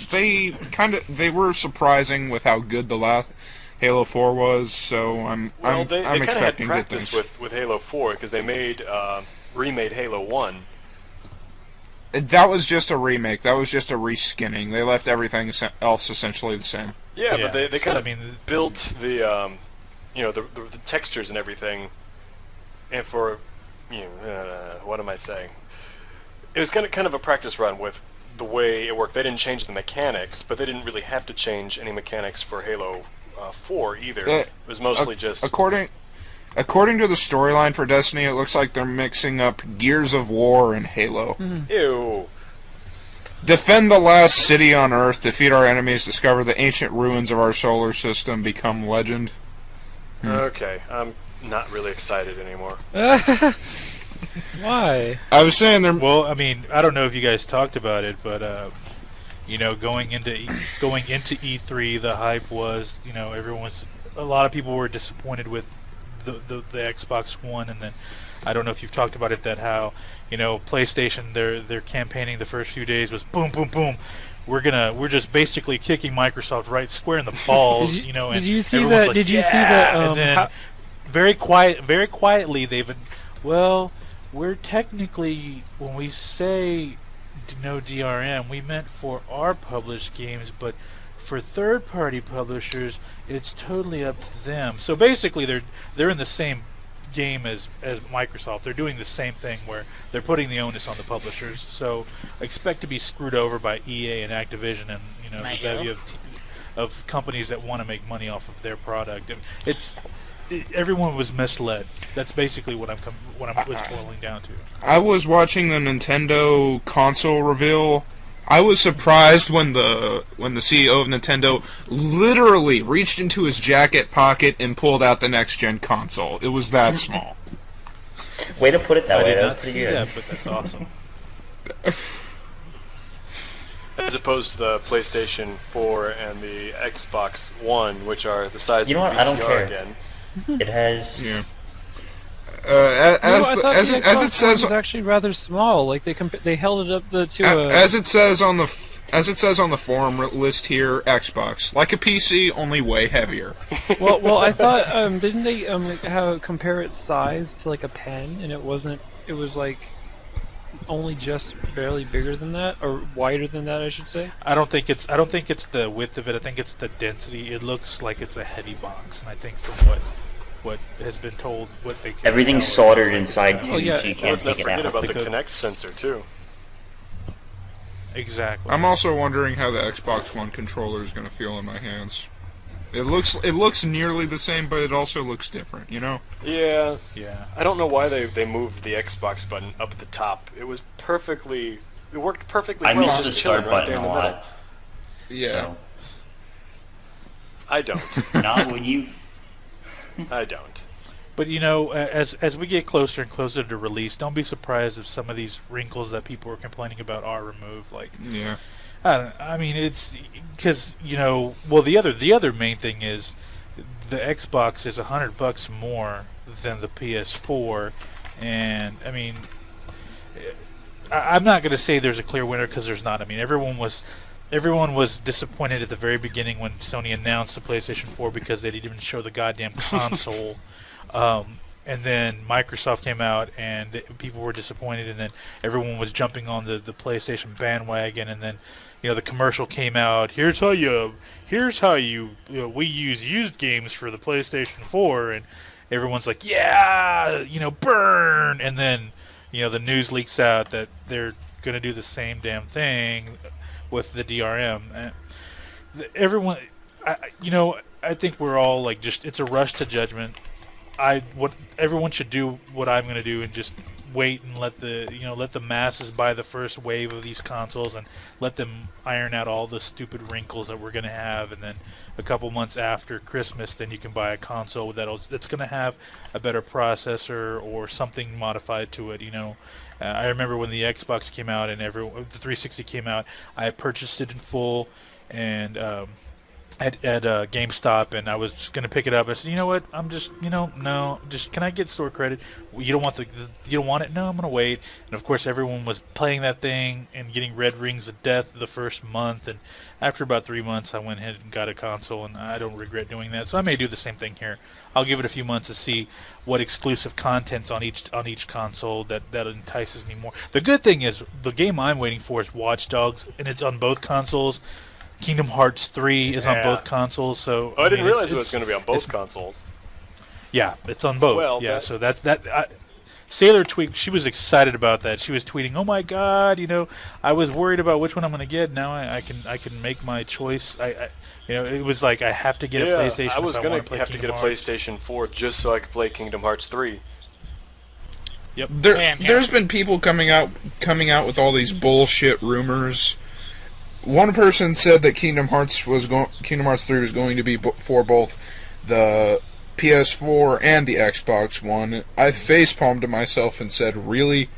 they were surprising with how good the last Halo 4 was. So I'm they kind of had expecting good practice things. with Halo 4 because they remade Halo 1. That was just a remake. That was just a reskinning. They left everything else essentially the same. Yeah, but they so, kind I of mean, built the the textures and everything, and for what am I saying? It was kind of a practice run with the way it worked. They didn't change the mechanics, but they didn't really have to change any mechanics for Halo 4 either. It was mostly just According to the storyline for Destiny, it looks like they're mixing up Gears of War and Halo. ew. Defend the last city on Earth, defeat our enemies, discover the ancient ruins of our solar system, become legend. Okay, I'm not really excited anymore. Why? I was saying they're Well, I mean, I don't know if you guys talked about it, but going into E3, the hype was, a lot of people were disappointed with the Xbox One, and then I don't know if you've talked about it, that how PlayStation, their campaigning the first few days was boom, boom, boom. We're just basically kicking Microsoft right square in the balls, Did and you see everyone's that? like, Did you see "Yeah!" that? And then very quietly they've been, well, we're technically, when we say no DRM, we meant for our published games, but for third-party publishers, it's totally up to them. So basically, they're in the same game as Microsoft. They're doing the same thing where they're putting the onus on the publishers. So expect to be screwed over by EA and Activision and the Mayo. bevy of companies that want to make money off of their product. And everyone was misled. That's basically what I'm was boiling down to. I was watching the Nintendo console reveal. I was surprised when the CEO of Nintendo literally reached into his jacket pocket and pulled out the next gen console. It was that small. Way to put it that I way. did That was not pretty see good. that, but that's awesome. As opposed to the PlayStation 4 and the Xbox One, which are the size You know of what? I a don't VCR care. again. It has. Yeah. No, as I the, thought as the it, Xbox as it One says was actually rather small. Like they held it up to as it says on the forum list here, Xbox like a PC, only way heavier. well, I thought didn't they compare its size to like a pen, and it wasn't. It was like only just barely bigger than that, or wider than that, I should say. I don't think it's the width of it. I think it's the density. It looks like it's a heavy box, and I think from what has been told, what they can Everything's tell, soldered it's inside too, Oh, yeah. so you can't Let's not take it forget out. about the Because- Kinect sensor too. exactly. I'm also wondering how the Xbox One controller is going to feel in my hands. It looks nearly the same, but it also looks different. You know? Yeah, Yeah. I don't know why they moved the Xbox button up at the top. It worked perfectly I well, missed the just start chilling right there button in a the middle. lot. Yeah. So, I don't. not when you. I don't. But as we get closer and closer to release, don't be surprised if some of these wrinkles that people are complaining about are removed. Like, Yeah. I mean, it's because well, the other main thing is the Xbox is $100 more than the PS4, and I mean, I'm not going to say there's a clear winner because there's not. I mean, everyone was disappointed at the very beginning when Sony announced the PlayStation 4 because they didn't even show the goddamn console. And then Microsoft came out and people were disappointed, and then everyone was jumping on the PlayStation bandwagon, and then the commercial came out. Here's how we use used games for the PlayStation 4, and everyone's like, yeah, burn. And then the news leaks out that they're going to do the same damn thing with the DRM. And everyone, I think we're all like, just it's a rush to judgment. What everyone should do, what I'm going to do, and just wait and let the masses buy the first wave of these consoles and let them iron out all the stupid wrinkles that we're going to have, and then a couple months after Christmas, then you can buy a console that's going to have a better processor or something modified to it. I remember when the Xbox came out and the 360 came out, I purchased it in full, and at GameStop, and I was going to pick it up. I said, you know what? I'm just, no, just can I get store credit? You don't want you don't want it? No, I'm going to wait. And of course, everyone was playing that thing and getting red rings of death the first month. And after about 3 months, I went ahead and got a console, and I don't regret doing that. So I may do the same thing here. I'll give it a few months to see what exclusive content's on each console that entices me more. The good thing is the game I'm waiting for is Watch Dogs, and it's on both consoles. Kingdom Hearts 3 is on Yeah. both consoles, so Oh, I didn't mean, realize it was going to be on both consoles. Yeah, it's on both. Well, yeah, that- so that's that. Sailor tweet. She was excited about that. She was tweeting, "Oh my God, I was worried about which one I'm going to get. Now I can make my choice. It was like I have to get a PlayStation. I was if going wanna to play have to Kingdom get a Hearts." PlayStation 4 just so I could play Kingdom Hearts 3. There's been people coming out with all these bullshit rumors. One person said that Kingdom Hearts 3 was going to be for both the PS4 and the Xbox One. I facepalmed to myself and said, "Really?"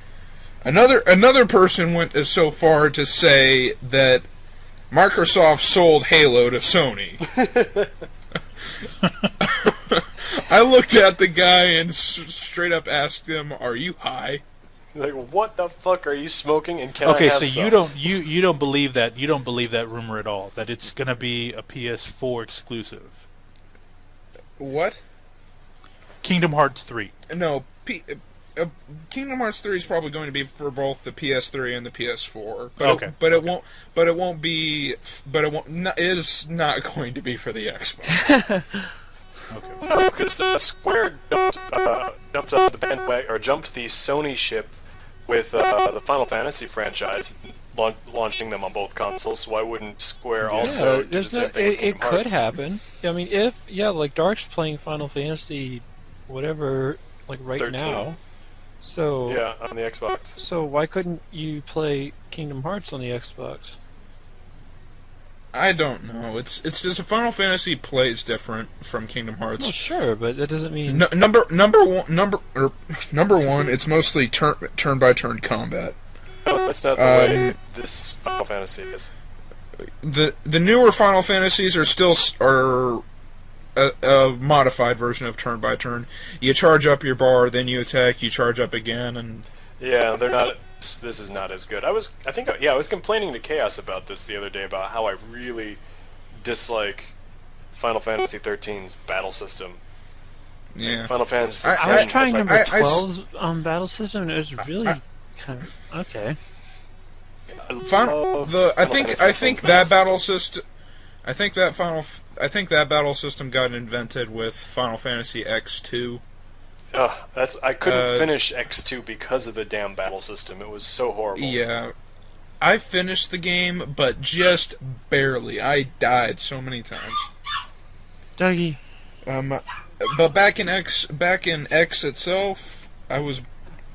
Another person went so far to say that Microsoft sold Halo to Sony. I looked at the guy and straight up asked him, "Are you high?" Like, what the fuck are you smoking? And can Okay, I have so some? you don't believe that rumor at all, that it's going to be a PS4 exclusive. What? Kingdom Hearts 3. No, Kingdom Hearts 3 is probably going to be for both the PS3 and the PS4. But Okay, it is not going to be for the Xbox. Because Square jumped on the bandwagon, or jumped the Sony ship with the Final Fantasy franchise, launching them on both consoles. So why wouldn't Square also do the same thing with it Kingdom could Hearts? happen. I mean, like Dark's playing Final Fantasy, whatever, like right 13. now. So Yeah, on the Xbox. So why couldn't you play Kingdom Hearts on the Xbox? I don't know. It's just Final Fantasy plays different from Kingdom Hearts. Well, sure, but that doesn't mean. Number one, it's mostly turn by turn combat. No, that's not the way this Final Fantasy is. The newer Final Fantasies are still a modified version of turn by turn. You charge up your bar, then you attack. You charge up again, and Yeah, they're not. This is not as good. I was complaining to Chaos about this the other day about how I really dislike Final Fantasy XIII's battle system. yeah. Final Fantasy X. I was trying number I- 12's battle system, and it was really kind of okay. I Fantasy think X's that battle system. I think that battle system got invented with Final Fantasy X2. I couldn't Uh, finish X2 because of the damn battle system. It was so horrible. Yeah, I finished the game, but just barely. I died so many times. Dougie, But back in X itself, I was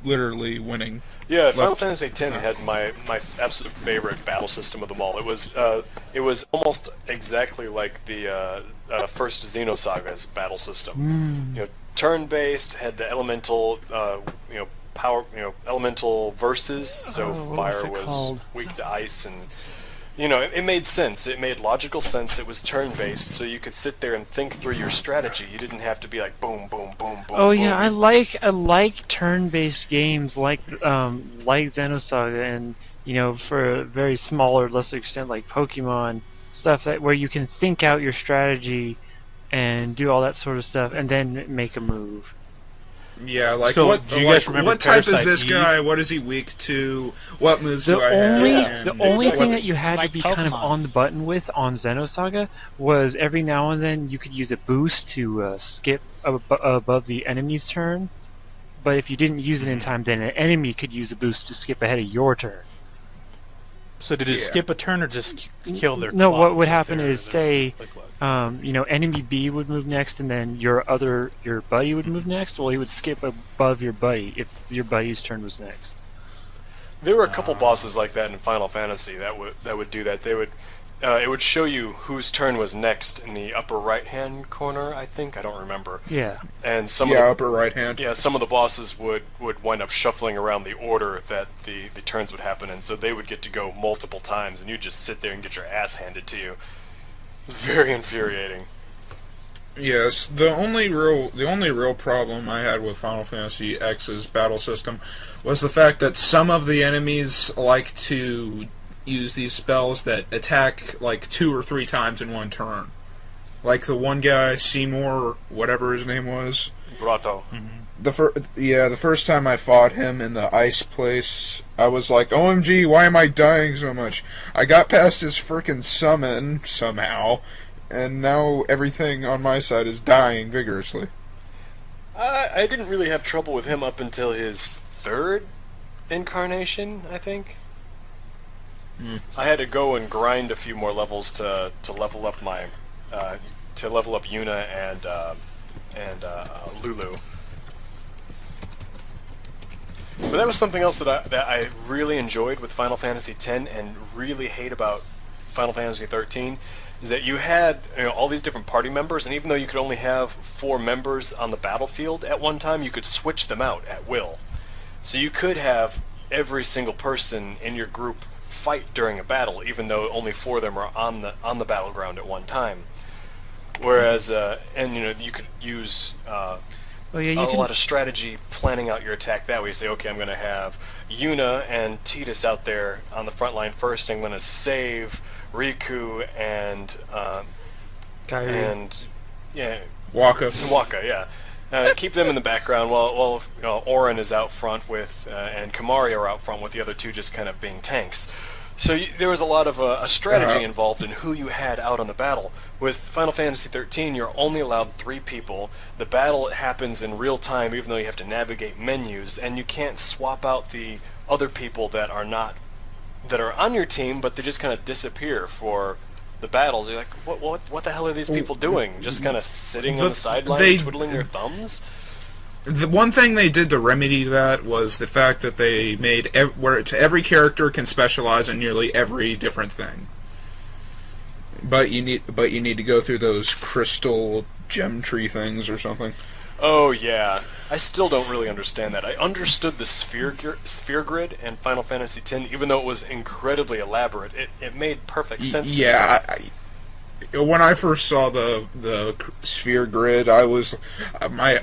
literally winning. Yeah, Final Left- Fantasy X had my absolute favorite battle system of them all. It was almost exactly like the first Xenosaga's battle system. You know, turn-based, had the elemental, power, elemental verses. So what was fire it was called? weak to ice, and it made sense. It made logical sense. It was turn-based, so you could sit there and think through your strategy. You didn't have to be like boom, boom, boom, boom. oh boom. yeah, I like turn-based games like Xenosaga, and for a very small or lesser extent like Pokemon stuff where you can think out your strategy and do all that sort of stuff and then make a move. Yeah, like So, what? do you guys Like, remember what type is Parasite this Eve? guy? What is he weak to? What moves The do I only have? the And only Exactly. thing that you had Like to be kind of Pokemon. on the button with on Xenosaga was every now and then you could use a boost to skip above the enemy's turn, but if you didn't use it in time, then an enemy could use a boost to skip ahead of your turn. So did it Yeah. skip a turn or just kill their? No, clock what would right happen there? is say, Like what? enemy B would move next, and then your buddy would move next. Well, he would skip above your buddy if your buddy's turn was next. There were a couple bosses like that in Final Fantasy that would do that. They would it would show you whose turn was next in the upper right hand corner. I don't remember. Yeah. And some yeah, of upper right hand. some of the bosses would wind up shuffling around the order that the turns would happen in, so they would get to go multiple times, and you just sit there and get your ass handed to you. Very infuriating. Yes, the only real problem I had with Final Fantasy X's battle system was the fact that some of the enemies like to use these spells that attack like 2 or 3 times in one turn. Like the one guy, Seymour, whatever his name was. Rato. The first time I fought him in the ice place, I was like, OMG, why am I dying so much? I got past his frickin' summon, somehow, and now everything on my side is dying vigorously. I didn't really have trouble with him up until his third incarnation, I think. I had to go and grind a few more levels to level up my to level up Yuna and Lulu. But that was something else that I really enjoyed with Final Fantasy X and really hate about Final Fantasy XIII is that you had all these different party members, and even though you could only have 4 members on the battlefield at one time, you could switch them out at will. So you could have every single person in your group fight during a battle, even though only 4 of them are on the battleground at one time. Whereas, you could use Oh yeah, you a can. lot of strategy planning out your attack that way. You say, okay, I'm going to have Yuna and Tidus out there on the front line first. I'm going to save Riku and Kairi. Waka. Waka, yeah. Keep them in the background while Auron is out front with and Kamari are out front with the other 2 just kind of being tanks. So there was a lot of a strategy involved in who you had out on the battle. With Final Fantasy XIII, you're only allowed 3 people. The battle happens in real time, even though you have to navigate menus, and you can't swap out the other people that are on your team, but they just kind of disappear for the battles. You're like, what the hell are these people doing? Just kind of sitting on the sidelines, twiddling their thumbs? The one thing they did to remedy that was the fact that they made where every character can specialize in nearly every different thing. But you need to go through those crystal gem tree things or something. Oh yeah, I still don't really understand that. I understood the sphere grid in Final Fantasy X, even though it was incredibly elaborate. It made perfect sense to me. Yeah, when I first saw the sphere grid, I was my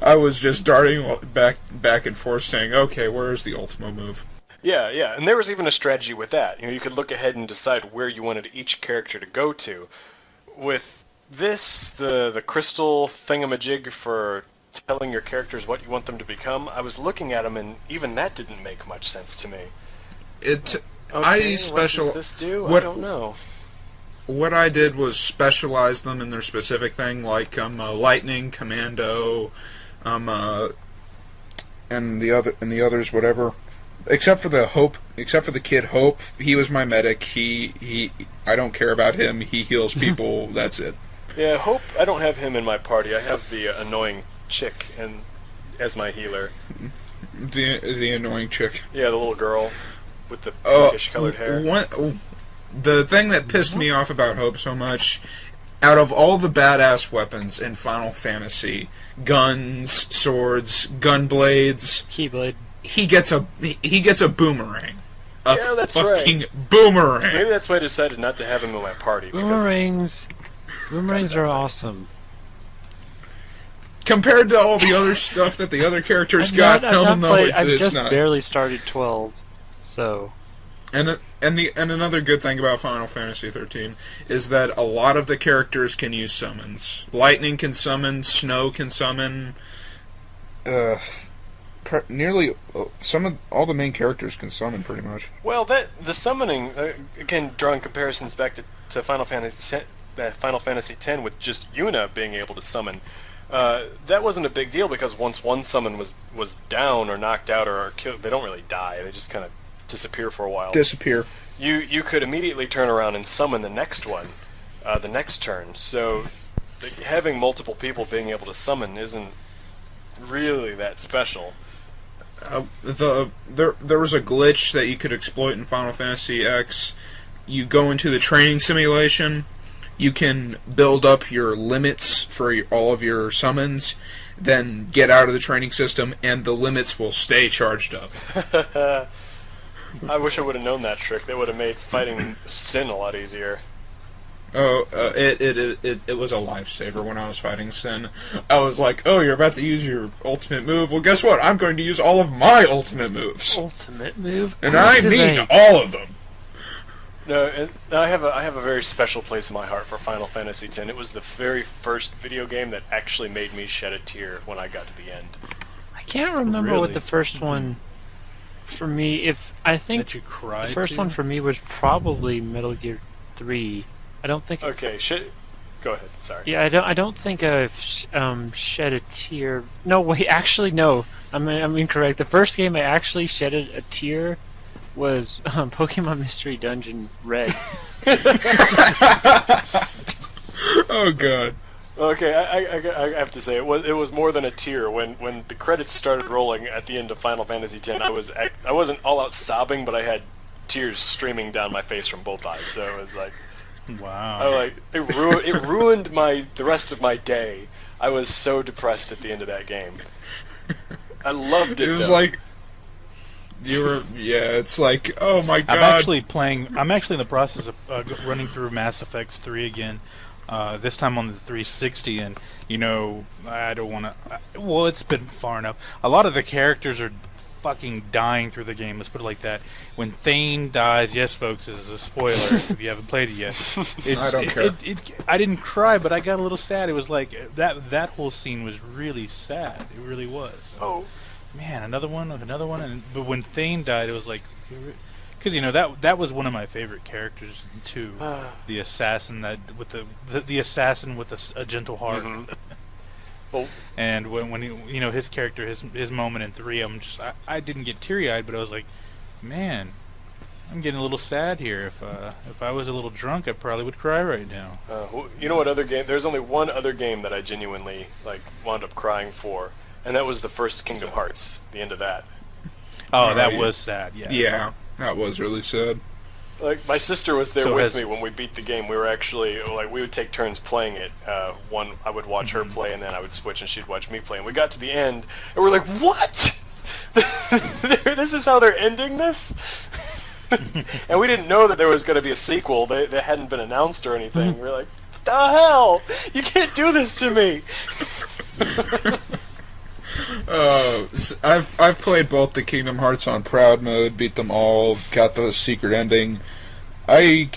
I was just darting back and forth, saying, "Okay, where is the Ultima move?" Yeah, yeah, and there was even a strategy with that. You could look ahead and decide where you wanted each character to go to. With this, the crystal thingamajig for telling your characters what you want them to become, I was looking at them, and even that didn't make much sense to me. It. Okay, what does this do? I don't know. What I did was specialize them in their specific thing, like lightning, commando, and the others, whatever. Except for the kid Hope, he was my medic. He I don't care about him. He heals people. That's it. Yeah, Hope. I don't have him in my party. I have the annoying chick and as my healer. The annoying chick. Yeah, the little girl with the pinkish colored hair. The thing that pissed me off about Hope so much, out of all the badass weapons in Final Fantasy, guns, swords, gun blades, Keyblade. he gets a boomerang. Yeah, that's fucking right. Boomerang. Maybe that's why I decided not to have him in my party. Boomerangs are awesome. Compared to all the other stuff that the other characters got, I've it's just not. barely started 12, so. And another good thing about Final Fantasy 13 is that a lot of the characters can use summons. Lightning can summon, Snow can summon. Nearly all the main characters can summon pretty much. Well, the summoning again, drawing comparisons back to Final Fantasy X with just Yuna being able to summon. That wasn't a big deal because once one summon was down or knocked out or killed, they don't really die. They just kind of disappear for a while. Disappear. You could immediately turn around and summon the next one, the next turn. So having multiple people being able to summon isn't really that special. There was a glitch that you could exploit in Final Fantasy X. You go into the training simulation. You can build up your limits for all of your summons, then get out of the training system, and the limits will stay charged up. I wish I would have known that trick. That would have made fighting Sin a lot easier. Oh, it was a lifesaver when I was fighting Sin. I was like, oh, you're about to use your ultimate move? Well, guess what? I'm going to use all of my ultimate moves. Ultimate move? And I mean all of them. No, I have a very special place in my heart for Final Fantasy X. It was the very first video game that actually made me shed a tear when I got to the end. I can't remember what Really? the first one for me. I think That you cried the first to? one for me was probably Metal Gear 3. I don't think. Okay, go ahead. Sorry. Yeah, I don't think I've shed a tear. No, wait, actually no. I'm incorrect. The first game I actually shedded a tear was Pokemon Mystery Dungeon Red. Oh god. Okay, I have to say it was more than a tear when the credits started rolling at the end of Final Fantasy X. I wasn't all out sobbing, but I had tears streaming down my face from both eyes. So it was like, Wow. it ruined the rest of my day. I was so depressed at the end of that game. I loved it. It was though. like it's like, oh my god. I'm actually in the process of running through Mass Effect 3 again. This time on the 360, and I don't want to. Well, it's been far enough. A lot of the characters are fucking dying through the game. Let's put it like that. When Thane dies, yes, folks, this is a spoiler if you haven't played it yet. I don't care. I didn't cry, but I got a little sad. It was like that whole scene was really sad. It really was. Oh. Man, another one, but when Thane died, it was like, because that was one of my favorite characters too, the assassin with the assassin with a gentle heart. Mm-hmm. Well, and when he, his character, his moment in 3, I didn't get teary eyed, but I was like, man, I'm getting a little sad here. If I was a little drunk, I probably would cry right now. you know what other game? There's only one other game that I genuinely wound up crying for, and that was the first Kingdom Hearts. The end of that. Oh, that was sad. Yeah. Yeah, that was really sad. Like, my sister was there So with me when we beat the game. We were actually, we would take turns playing it. I would watch her play, and then I would switch, and she'd watch me play. And we got to the end, and we're like, what? This is how they're ending this? And we didn't know that there was going to be a sequel. They hadn't been announced or anything. We were like, what the hell? You can't do this to me! I've played both the Kingdom Hearts on Proud mode, beat them all, got the secret ending. I've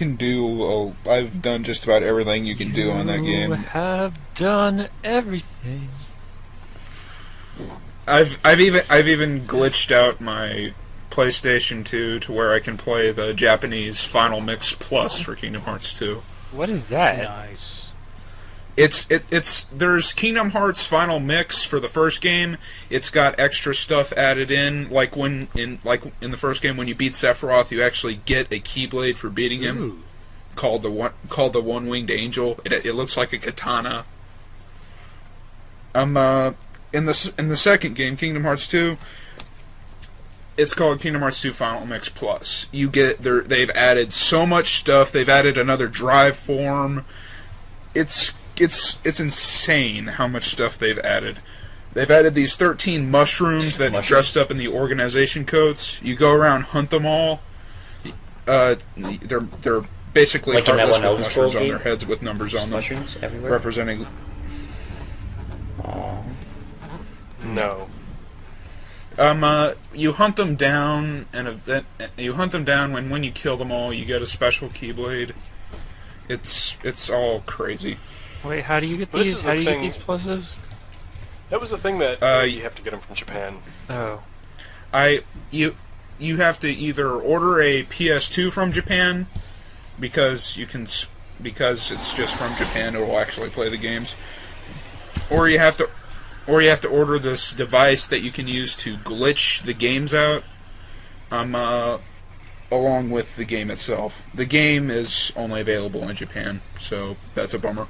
done just about everything you can do on that You game. have done everything. I've even glitched out my PlayStation 2 to where I can play the Japanese Final Mix Plus for Kingdom Hearts 2. What is that? Nice. There's Kingdom Hearts Final Mix for the first game. It's got extra stuff added in, like in the first game when you beat Sephiroth, you actually get a Keyblade for beating him, Ooh. called the One-Winged Angel. It looks like a katana. In the second game, Kingdom Hearts 2, it's called Kingdom Hearts 2 Final Mix Plus. They've added so much stuff. They've added another drive form. It's insane how much stuff they've added. They've added these 13 mushrooms that dressed up in the organization coats. You go around, hunt them all. They're basically Like in that heartless one with Elder Scrolls mushrooms on game? their heads with numbers on them, Mushrooms everywhere. representing. Aw. No. You hunt them down, and when you kill them all, you get a special Keyblade. It's all crazy. Wait, how do you get Well, this these? is How the do you get thing- these pluses? That was the thing that you have to get them from Japan. Oh. You have to either order a PS2 from Japan because it's just from Japan. It will actually play the games, or you have to order this device that you can use to glitch the games out. Along with the game itself. The game is only available in Japan, so that's a bummer.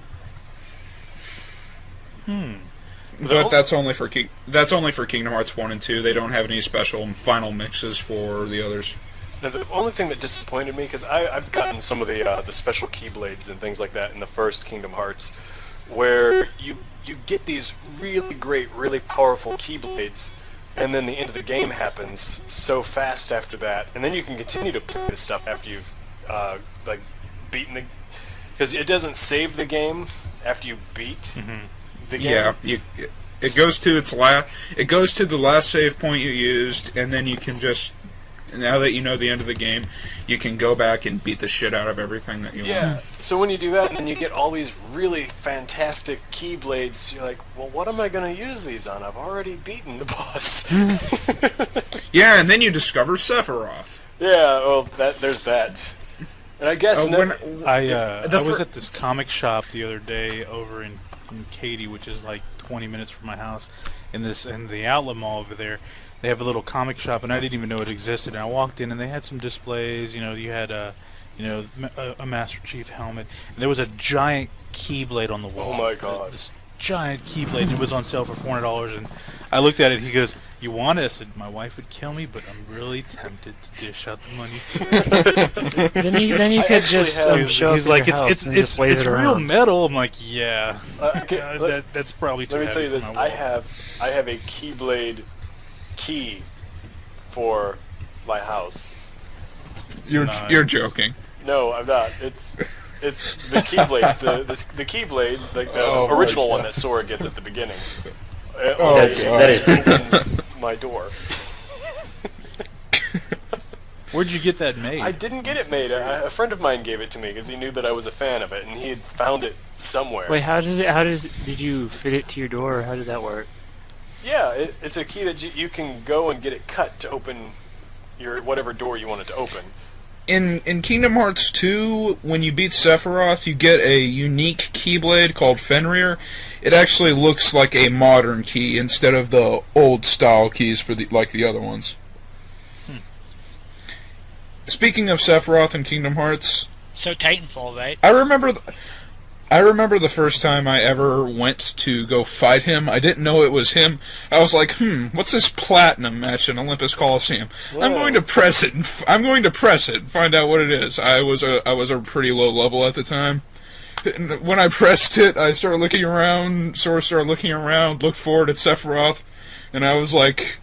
But that's only for Kingdom Hearts 1 and 2. They don't have any special final mixes for the others. Now, the only thing that disappointed me, because I've gotten some of the special Keyblades and things like that in the first Kingdom Hearts, where you get these really great, really powerful Keyblades, and then the end of the game happens so fast after that, and then you can continue to play this stuff after you've beaten the, because it doesn't save the game after you beat the game. Yeah, it goes to the last save point you used, and then you can just, now that you know the end of the game, you can go back and beat the shit out of everything that you Yeah, want. so when you do that, and then you get all these really fantastic Keyblades, you're like, well, what am I going to use these on? I've already beaten the boss. Yeah, and then you discover Sephiroth. Yeah, well, there's that. And I guess I was at this comic shop the other day over in Katy, which is like 20 minutes from my house, in the outlet mall over there. They have a little comic shop, and I didn't even know it existed. And I walked in, and they had some displays. You know, you had a Master Chief helmet, and there was a giant Keyblade on the wall. Oh my God! This giant Keyblade, and it was on sale for $400. And I looked at it. He goes, "You want it?" I said, "My wife would kill me, but I'm really tempted to dish out the money." Then you could just show He's up like, at your house "It's and just wave it real around. metal." I'm like, "Yeah, Okay, that's probably too let me tell heavy you for this: my I wallet." have a Keyblade key for my house. Nice. You're joking. No, I'm not. It's the Keyblade, the Keyblade, like the Oh my original one God. that Sora gets at the beginning. Oh, That is Opens my door. Where'd you get that made? I didn't get it made. A friend of mine gave it to me because he knew that I was a fan of it, and he had found it somewhere. Wait, did you fit it to your door, or how did that work? Yeah, it's a key that you can go and get it cut to open your whatever door you want it to open. In Kingdom Hearts 2, when you beat Sephiroth, you get a unique Keyblade called Fenrir. It actually looks like a modern key instead of the old style keys like the other ones. Speaking of Sephiroth in Kingdom Hearts, So Titanfall, right? I remember the first time I ever went to go fight him. I didn't know it was him. I was like, what's this platinum match in Olympus Coliseum? I'm going to press it. And find out what it is. I was a pretty low level at the time. And when I pressed it, I started looking around. Sora started looking around, looked forward at Sephiroth, and I was like,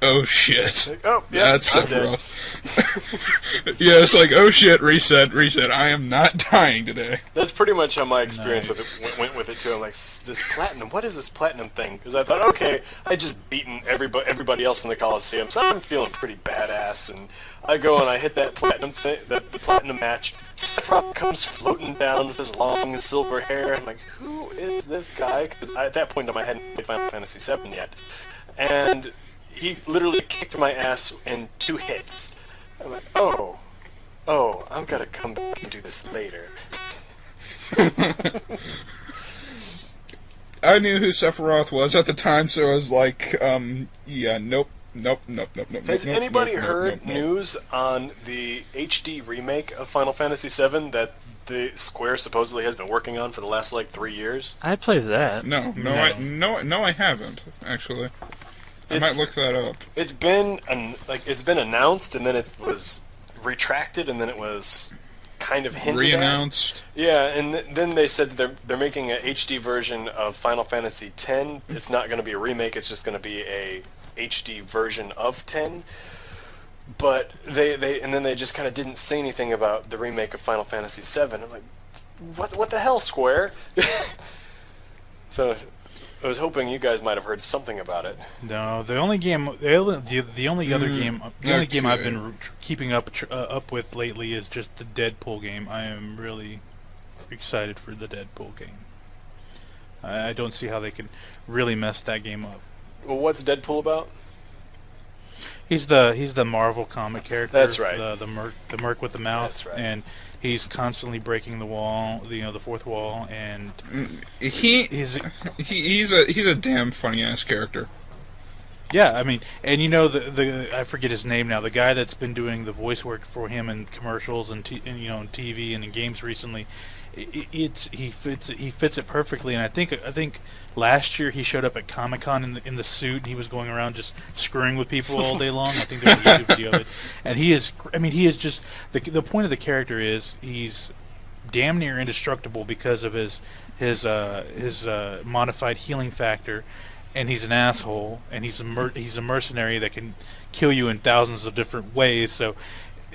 oh shit. Like, oh, yeah, That's I'm dead. Sephiroth. Yeah, it's like, oh shit, reset. I am not dying today. That's pretty much how my experience Nice. with it went with it too. I'm like, this platinum. What is this platinum thing? Because I thought, okay, I just beaten everybody else in the Coliseum, so I'm feeling pretty badass. And I go and I hit that platinum thing, the platinum match. Sephiroth comes floating down with his long silver hair. I'm like, who is this guy? Because at that point in time, I hadn't played Final Fantasy VII yet, and he literally kicked my ass in 2 hits. I'm like, oh, I'm gonna come back and do this later. I knew who Sephiroth was at the time, so I was like, yeah, nope. Has anybody heard news on the HD remake of Final Fantasy VII that the Square supposedly has been working on for the last like 3 years? I played that. No, I haven't actually. I It's- might look that up. It's been it's been announced and then it was retracted and then it was kind of hinted at. Re-announced. Yeah, and then they said that they're making a HD version of Final Fantasy X. It's not going to be a remake. It's just going to be a HD version of 10. But they just kind of didn't say anything about the remake of Final Fantasy VII. I'm like, what the hell, Square? So I was hoping you guys might have heard something about it. No, the only game I've been keeping up with lately is just the Deadpool game. I am really excited for the Deadpool game. I don't see how they can really mess that game up. Well, what's Deadpool about? He's the Marvel comic character. That's right. The merc with the mouth. That's right. And he's constantly breaking the wall, the fourth wall, and He's a damn funny ass character. yeah, I mean, and the I forget his name now. The guy that's been doing the voice work for him in commercials and on TV and in games recently. He fits it perfectly, and I think last year he showed up at Comic-Con in the suit, and he was going around just screwing with people all day long. I think there's a YouTube video of it, and he is just the point of the character is he's damn near indestructible because of his modified healing factor, and he's an asshole, and he's a mercenary that can kill you in thousands of different ways. So.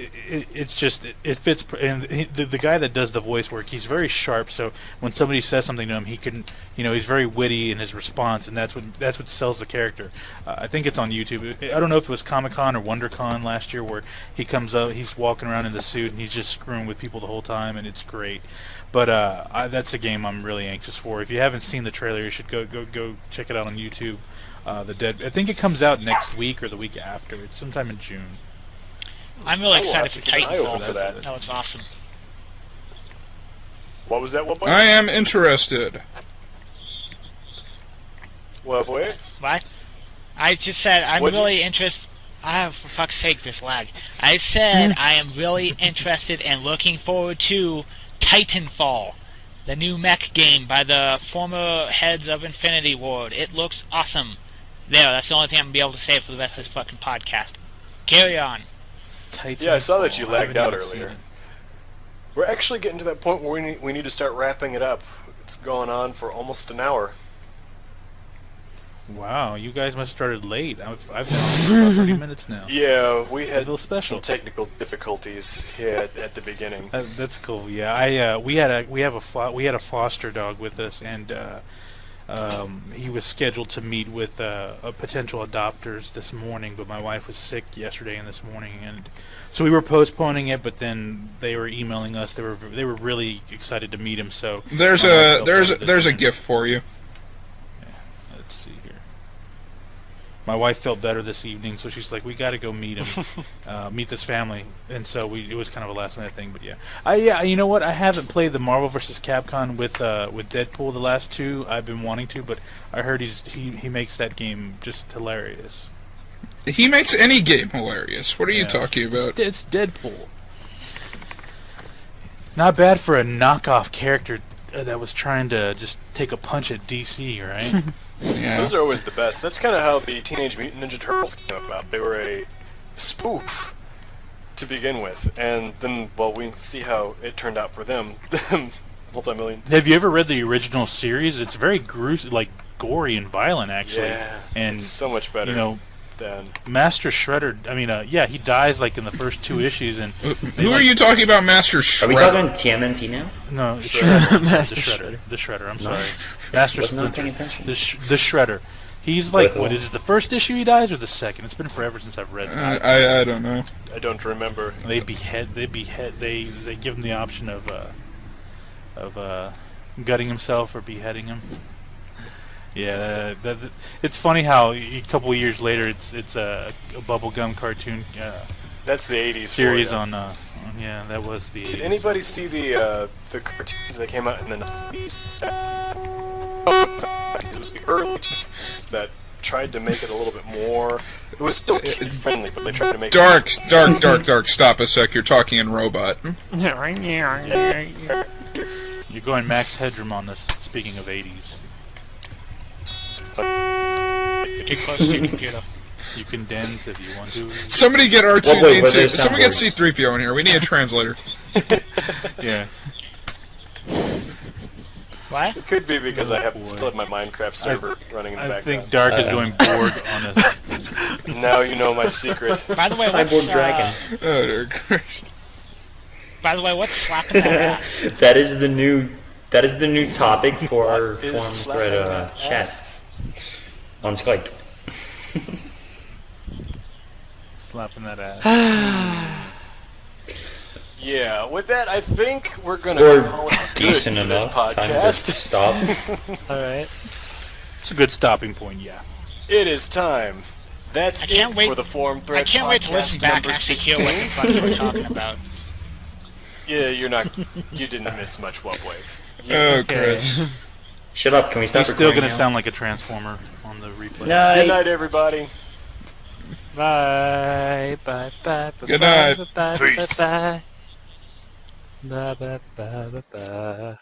It fits, and the guy that does the voice work, he's very sharp. So when somebody says something to him, he can, he's very witty in his response, and that's what sells the character. I think it's on YouTube. I don't know if it was Comic-Con or WonderCon last year where he comes up, he's walking around in the suit, and he's just screwing with people the whole time, and it's great. But that's a game I'm really anxious for. If you haven't seen the trailer, you should go check it out on YouTube. I think it comes out next week or the week after. It's sometime in June. I'm really I will excited have for to keep an eye open Titanfall. for that. That looks awesome. What was that? What boy? I am interested. What boy? What? I just said I'm What'd you- really interested. For fuck's sake, this lag. I said I am really interested and looking forward to Titanfall, the new mech game by the former heads of Infinity Ward. It looks awesome. There, that's the only thing I'm gonna be able to say for the rest of this fucking podcast. Carry on. Yeah, I saw that you Titanfall. lagged I out haven't even earlier. seen We're actually getting to that point where we need to start wrapping it up. It's going on for almost an hour. it. Wow, you guys must have started late. I've been on for about 30 minutes now. Yeah, we had little special. some technical difficulties here at the beginning. That's cool. Yeah, we had a foster dog with us, and he was scheduled to meet with potential adopters this morning, but my wife was sick yesterday and this morning, and so we were postponing it. But then they were emailing us. They were really excited to meet him. So There's my wife a felt there's a better this gift for you. Let's see here. My wife felt better this evening, so she's like, "We got to go meet him, meet this family." And so it was kind of a last minute thing, but yeah. You know what? I haven't played the Marvel vs. Capcom with Deadpool the last two. I've been wanting to, but I heard he makes that game just hilarious. He makes any game hilarious. What are you Yeah, talking about? It's Deadpool. Not bad for a knockoff character that was trying to just take a punch at DC, right? Yeah. Those are always the best. That's kind of how the Teenage Mutant Ninja Turtles came about. They were a spoof to begin with, and then, well, we see how it turned out for them. Multi-million. Have you ever read the original series? It's very gruesome, like gory and violent, actually. Yeah, and it's so much better. then. Master Shredder. I mean, yeah, he dies like in the first 2 issues, and Who are you talking about, Master Shredder? Are we talking TMNT now? no, Shredder. Shredder, Master the Shredder, the Shredder. I'm sorry, Master Was not Splinter, paying attention. the Shredder. He's like, Lethal. what is it? The first issue he dies, or the second? It's been forever since I've read that. I don't know. I don't remember. They give him the option of gutting himself or beheading him. Yeah, it's funny how a couple of years later it's a bubblegum cartoon That's the 80s series for ya. on yeah, that was the 80s. Did anybody see the cartoons that came out in the 90s? It was the early 2000s that tried to make it a little bit more. It was still kid friendly, but they tried to make Dark. Stop a sec. You're talking in robot. You're going Max Headroom on this. Speaking of 80s, Too close to your computer. you can dance if you want to. Somebody get R2D2. Well, wait, were there Someone get soundboards? C3PO in here. We need a translator. Yeah. What? It could be because I boy. still have my Minecraft server running in the I background. think Dark is going Borg on us. Now you know my secret. By the way, what's Cyborg Dragon. Oh, dear Christ. By the way, what's slapping that ass? That is the new topic for our What is forum slapping thread that chat ass? on Skype. Slapping that ass. Yeah, with that, I think we're gonna Or call it good decent for this enough. Time to podcast. stop. Alright. It's a good stopping point, yeah. It is time. That's I can't it wait- for the Forum Thread I can't wait to listen podcast back and number actually 16. hear what the fuck you were talking about. Yeah, you didn't miss much, Webwave. Oh, Christ. Shut up. Can we stop He's still recording gonna now? sound like a transformer on the replay. Night. Good night, everybody. Bye. Bye. Bye. Bye. Good night. Bye. Bye. Peace. Bye. Bye. Bye. Bye. Bye. Bye.